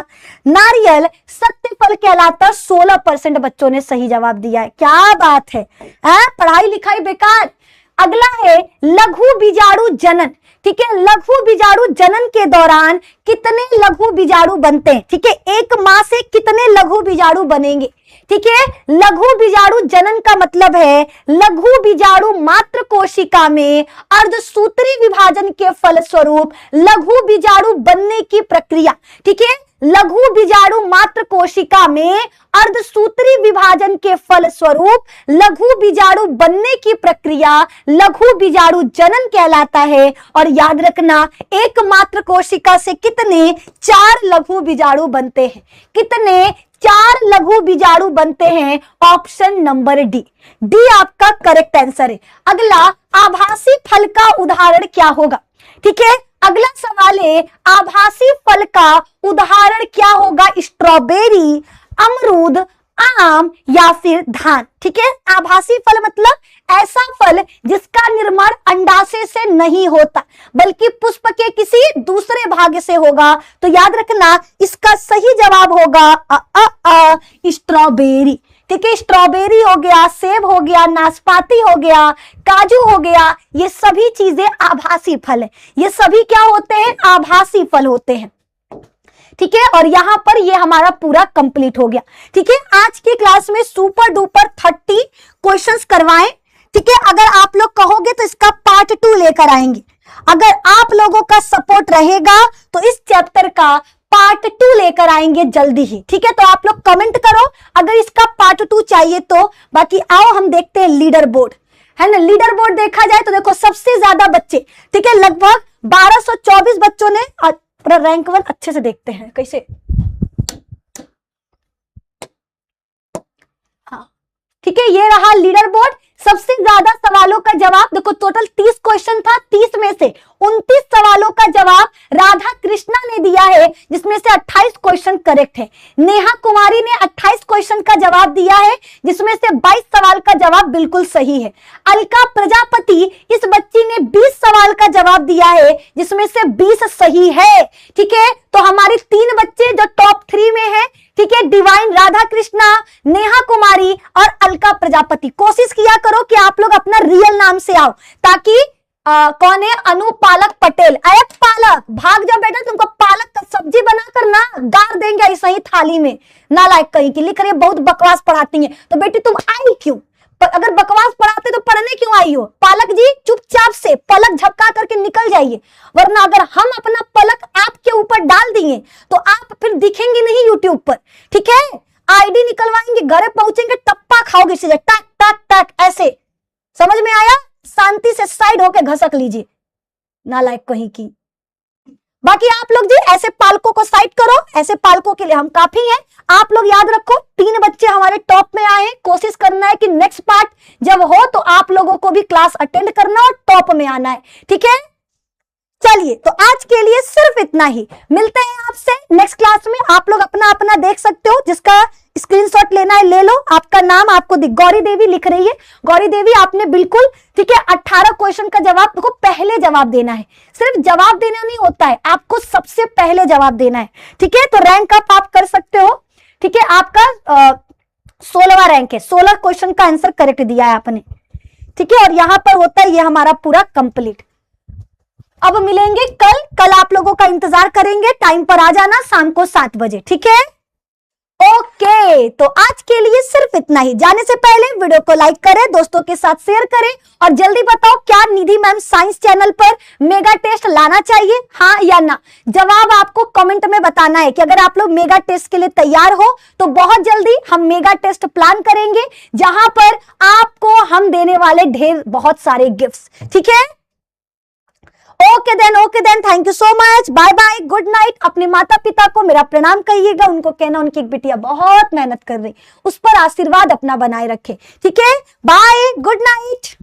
नारियल सत्य फल कहलाता है। 16% बच्चों ने सही जवाब दिया है। क्या बात है, पढ़ाई लिखाई बेकार। अगला है लघु बीजाणु जनन। ठीक है, लघु बीजाणु जनन के दौरान कितने लघु बीजाणु बनते हैं? ठीक है, एक मां से कितने लघु बीजाणु बनेंगे? ठीक है, लघु बीजाणु जनन का मतलब है लघु बीजाणु मात्र कोशिका में अर्धसूत्री विभाजन के फलस्वरूप लघु बीजाणु बनने की प्रक्रिया। ठीक है, लघु बीजाणु मात्र कोशिका में अर्धसूत्री विभाजन के फलस्वरूप लघु बीजाणु बनने की प्रक्रिया लघु बीजाणु जनन कहलाता है। और याद रखना, एक मात्र कोशिका से कितने? 4 लघु बीजाणु बनते हैं। कितने? 4 लघु बीजाणु बनते हैं। ऑप्शन नंबर डी, डी आपका करेक्ट आंसर है। अगला, आभासी फल का उदाहरण क्या होगा? ठीक है, अगला सवाल है आभासी फल का उदाहरण क्या होगा? स्ट्रॉबेरी, अमरूद, आम या फिर धान। ठीक है, आभासी फल मतलब ऐसा फल जिसका निर्माण अंडाशय से नहीं होता बल्कि पुष्प के किसी दूसरे भाग से होगा। तो याद रखना, इसका सही जवाब होगा स्ट्रॉबेरी। ठीक है, स्ट्रॉबेरी हो गया, सेब हो गया, नाशपाती हो गया, काजू हो गया, ये सभी चीजें आभासी फल है। ये सभी क्या होते हैं? आभासी फल होते हैं। ठीक है, और यहां पर ये हमारा पूरा कंप्लीट हो गया। ठीक है, आज की क्लास में सुपर डुपर 30 क्वेश्चंस करवाएं। ठीक है, अगर आप लोग कहोगे तो इसका पार्ट 2 लेकर आएंगे। अगर आप लोगों का सपोर्ट रहेगा तो इस चैप्टर का पार्ट 2 लेकर आएंगे जल्दी ही। ठीक है, तो आप लोग कमेंट करो अगर इसका पार्ट 2 चाहिए तो। बाकी आओ हम देखते हैं लीडर बोर्ड, है ना। लीडर बोर्ड देखा जाए तो देखो, सबसे ज्यादा बच्चे, ठीक है, लगभग 1224 बच्चों ने। पूरा रैंक 1 अच्छे से देखते हैं कैसे। हाँ, ठीक है, ये रहा लीडर बोर्ड। सबसे ज्यादा सवालों का जवाब देखो, टोटल 30 क्वेश्चन था, 30 में से 29 सवालों का जवाब राधा कृष्णा ने दिया है, जिसमें से 28 क्वेश्चन करेक्ट है। नेहा कुमारी ने 28 क्वेश्चन का जवाब दिया है, जिसमें से 22 सवाल का जवाब बिल्कुल सही है। अलका प्रजापति, इस बच्ची ने 20 सवाल का जवाब दिया है, जिसमें से 20 सही है। ठीक है, तो हमारी 3 बच्चे जो टॉप 3 में है, ठीक है, डिवाइन राधा कृष्णा, नेहा कुमारी और अलका प्रजापति। कोशिश किया करो कि आप लोग अपना रियल नाम से आओ, ताकि कौन है? अनु पालक पटेल। अरे पालक, भाग जाओ बेटा, तुमको पालक का सब्जी बनाकर ना गाड़ देंगे ऐसा ही थाली में। नालायक कहीं की, लिख रही है बहुत बकवास पढ़ाती है। तो बेटी तुम आई क्यों? अगर बकवास पढ़ाते तो पढ़ने क्यों आई हो? पालक जी चुपचाप से पलक झपका करके निकल जाइए, वरना अगर हम अपना पलक आपके ऊपर डाल दिए तो आप फिर दिखेंगे नहीं यूट्यूब पर। ठीक है, आईडी निकलवाएंगे, घर पहुंचेंगे, टप्पा खाओगे सीधे, टक टक टक ऐसे। समझ में आया? शांति से साइड होके घसक लीजिए, नालायक कहीं की। बाकी आप लोग जी ऐसे पालकों को साइड करो, ऐसे पालकों के लिए हम काफी हैं। आप लोग याद रखो, 3 बच्चे हमारे टॉप में आए हैं। कोशिश करना है कि नेक्स्ट पार्ट जब हो तो आप लोगों को भी क्लास अटेंड करना और टॉप में आना है। ठीक है, चलिए, तो आज के लिए सिर्फ इतना ही। मिलते हैं आपसे नेक्स्ट क्लास में। आप लोग अपना अपना देख सकते हो, जिसका स्क्रीनशॉट लेना है ले लो। आपका नाम आपको गौरी देवी लिख रही है। गौरी देवी, आपने बिल्कुल ठीक है 18 क्वेश्चन का जवाब देखो पहले जवाब देना है। सिर्फ जवाब देना नहीं होता है, आपको सबसे पहले जवाब देना है। ठीक है, तो रैंक अप आप कर सकते हो। ठीक है, आपका 16वां रैंक है, 16 क्वेश्चन का आंसर करेक्ट दिया है आपने, ठीक है। और यहां पर होता है ये हमारा पूरा कंप्लीट। अब मिलेंगे कल आप लोगों का इंतजार करेंगे, टाइम पर आ जाना शाम को 7 बजे, ठीक है। ओके, तो आज के लिए सिर्फ इतना ही। जाने से पहले वीडियो को लाइक करें, दोस्तों के साथ शेयर करें और जल्दी बताओ क्या निधि मैम साइंस चैनल पर मेगा टेस्ट लाना चाहिए, हाँ या ना। जवाब आपको कमेंट में बताना है कि अगर आप लोग मेगा टेस्ट के लिए तैयार हो तो बहुत जल्दी हम मेगा टेस्ट प्लान करेंगे, जहां पर आपको हम देने वाले ढेर बहुत सारे गिफ्ट्स, ठीक है। Okay then thank you so much, bye bye, good night. अपने माता पिता को मेरा प्रणाम कहिएगा, उनको कहना उनकी एक बिटिया बहुत मेहनत कर रही, उस पर आशीर्वाद अपना बनाए रखे, ठीक है। Bye, good night.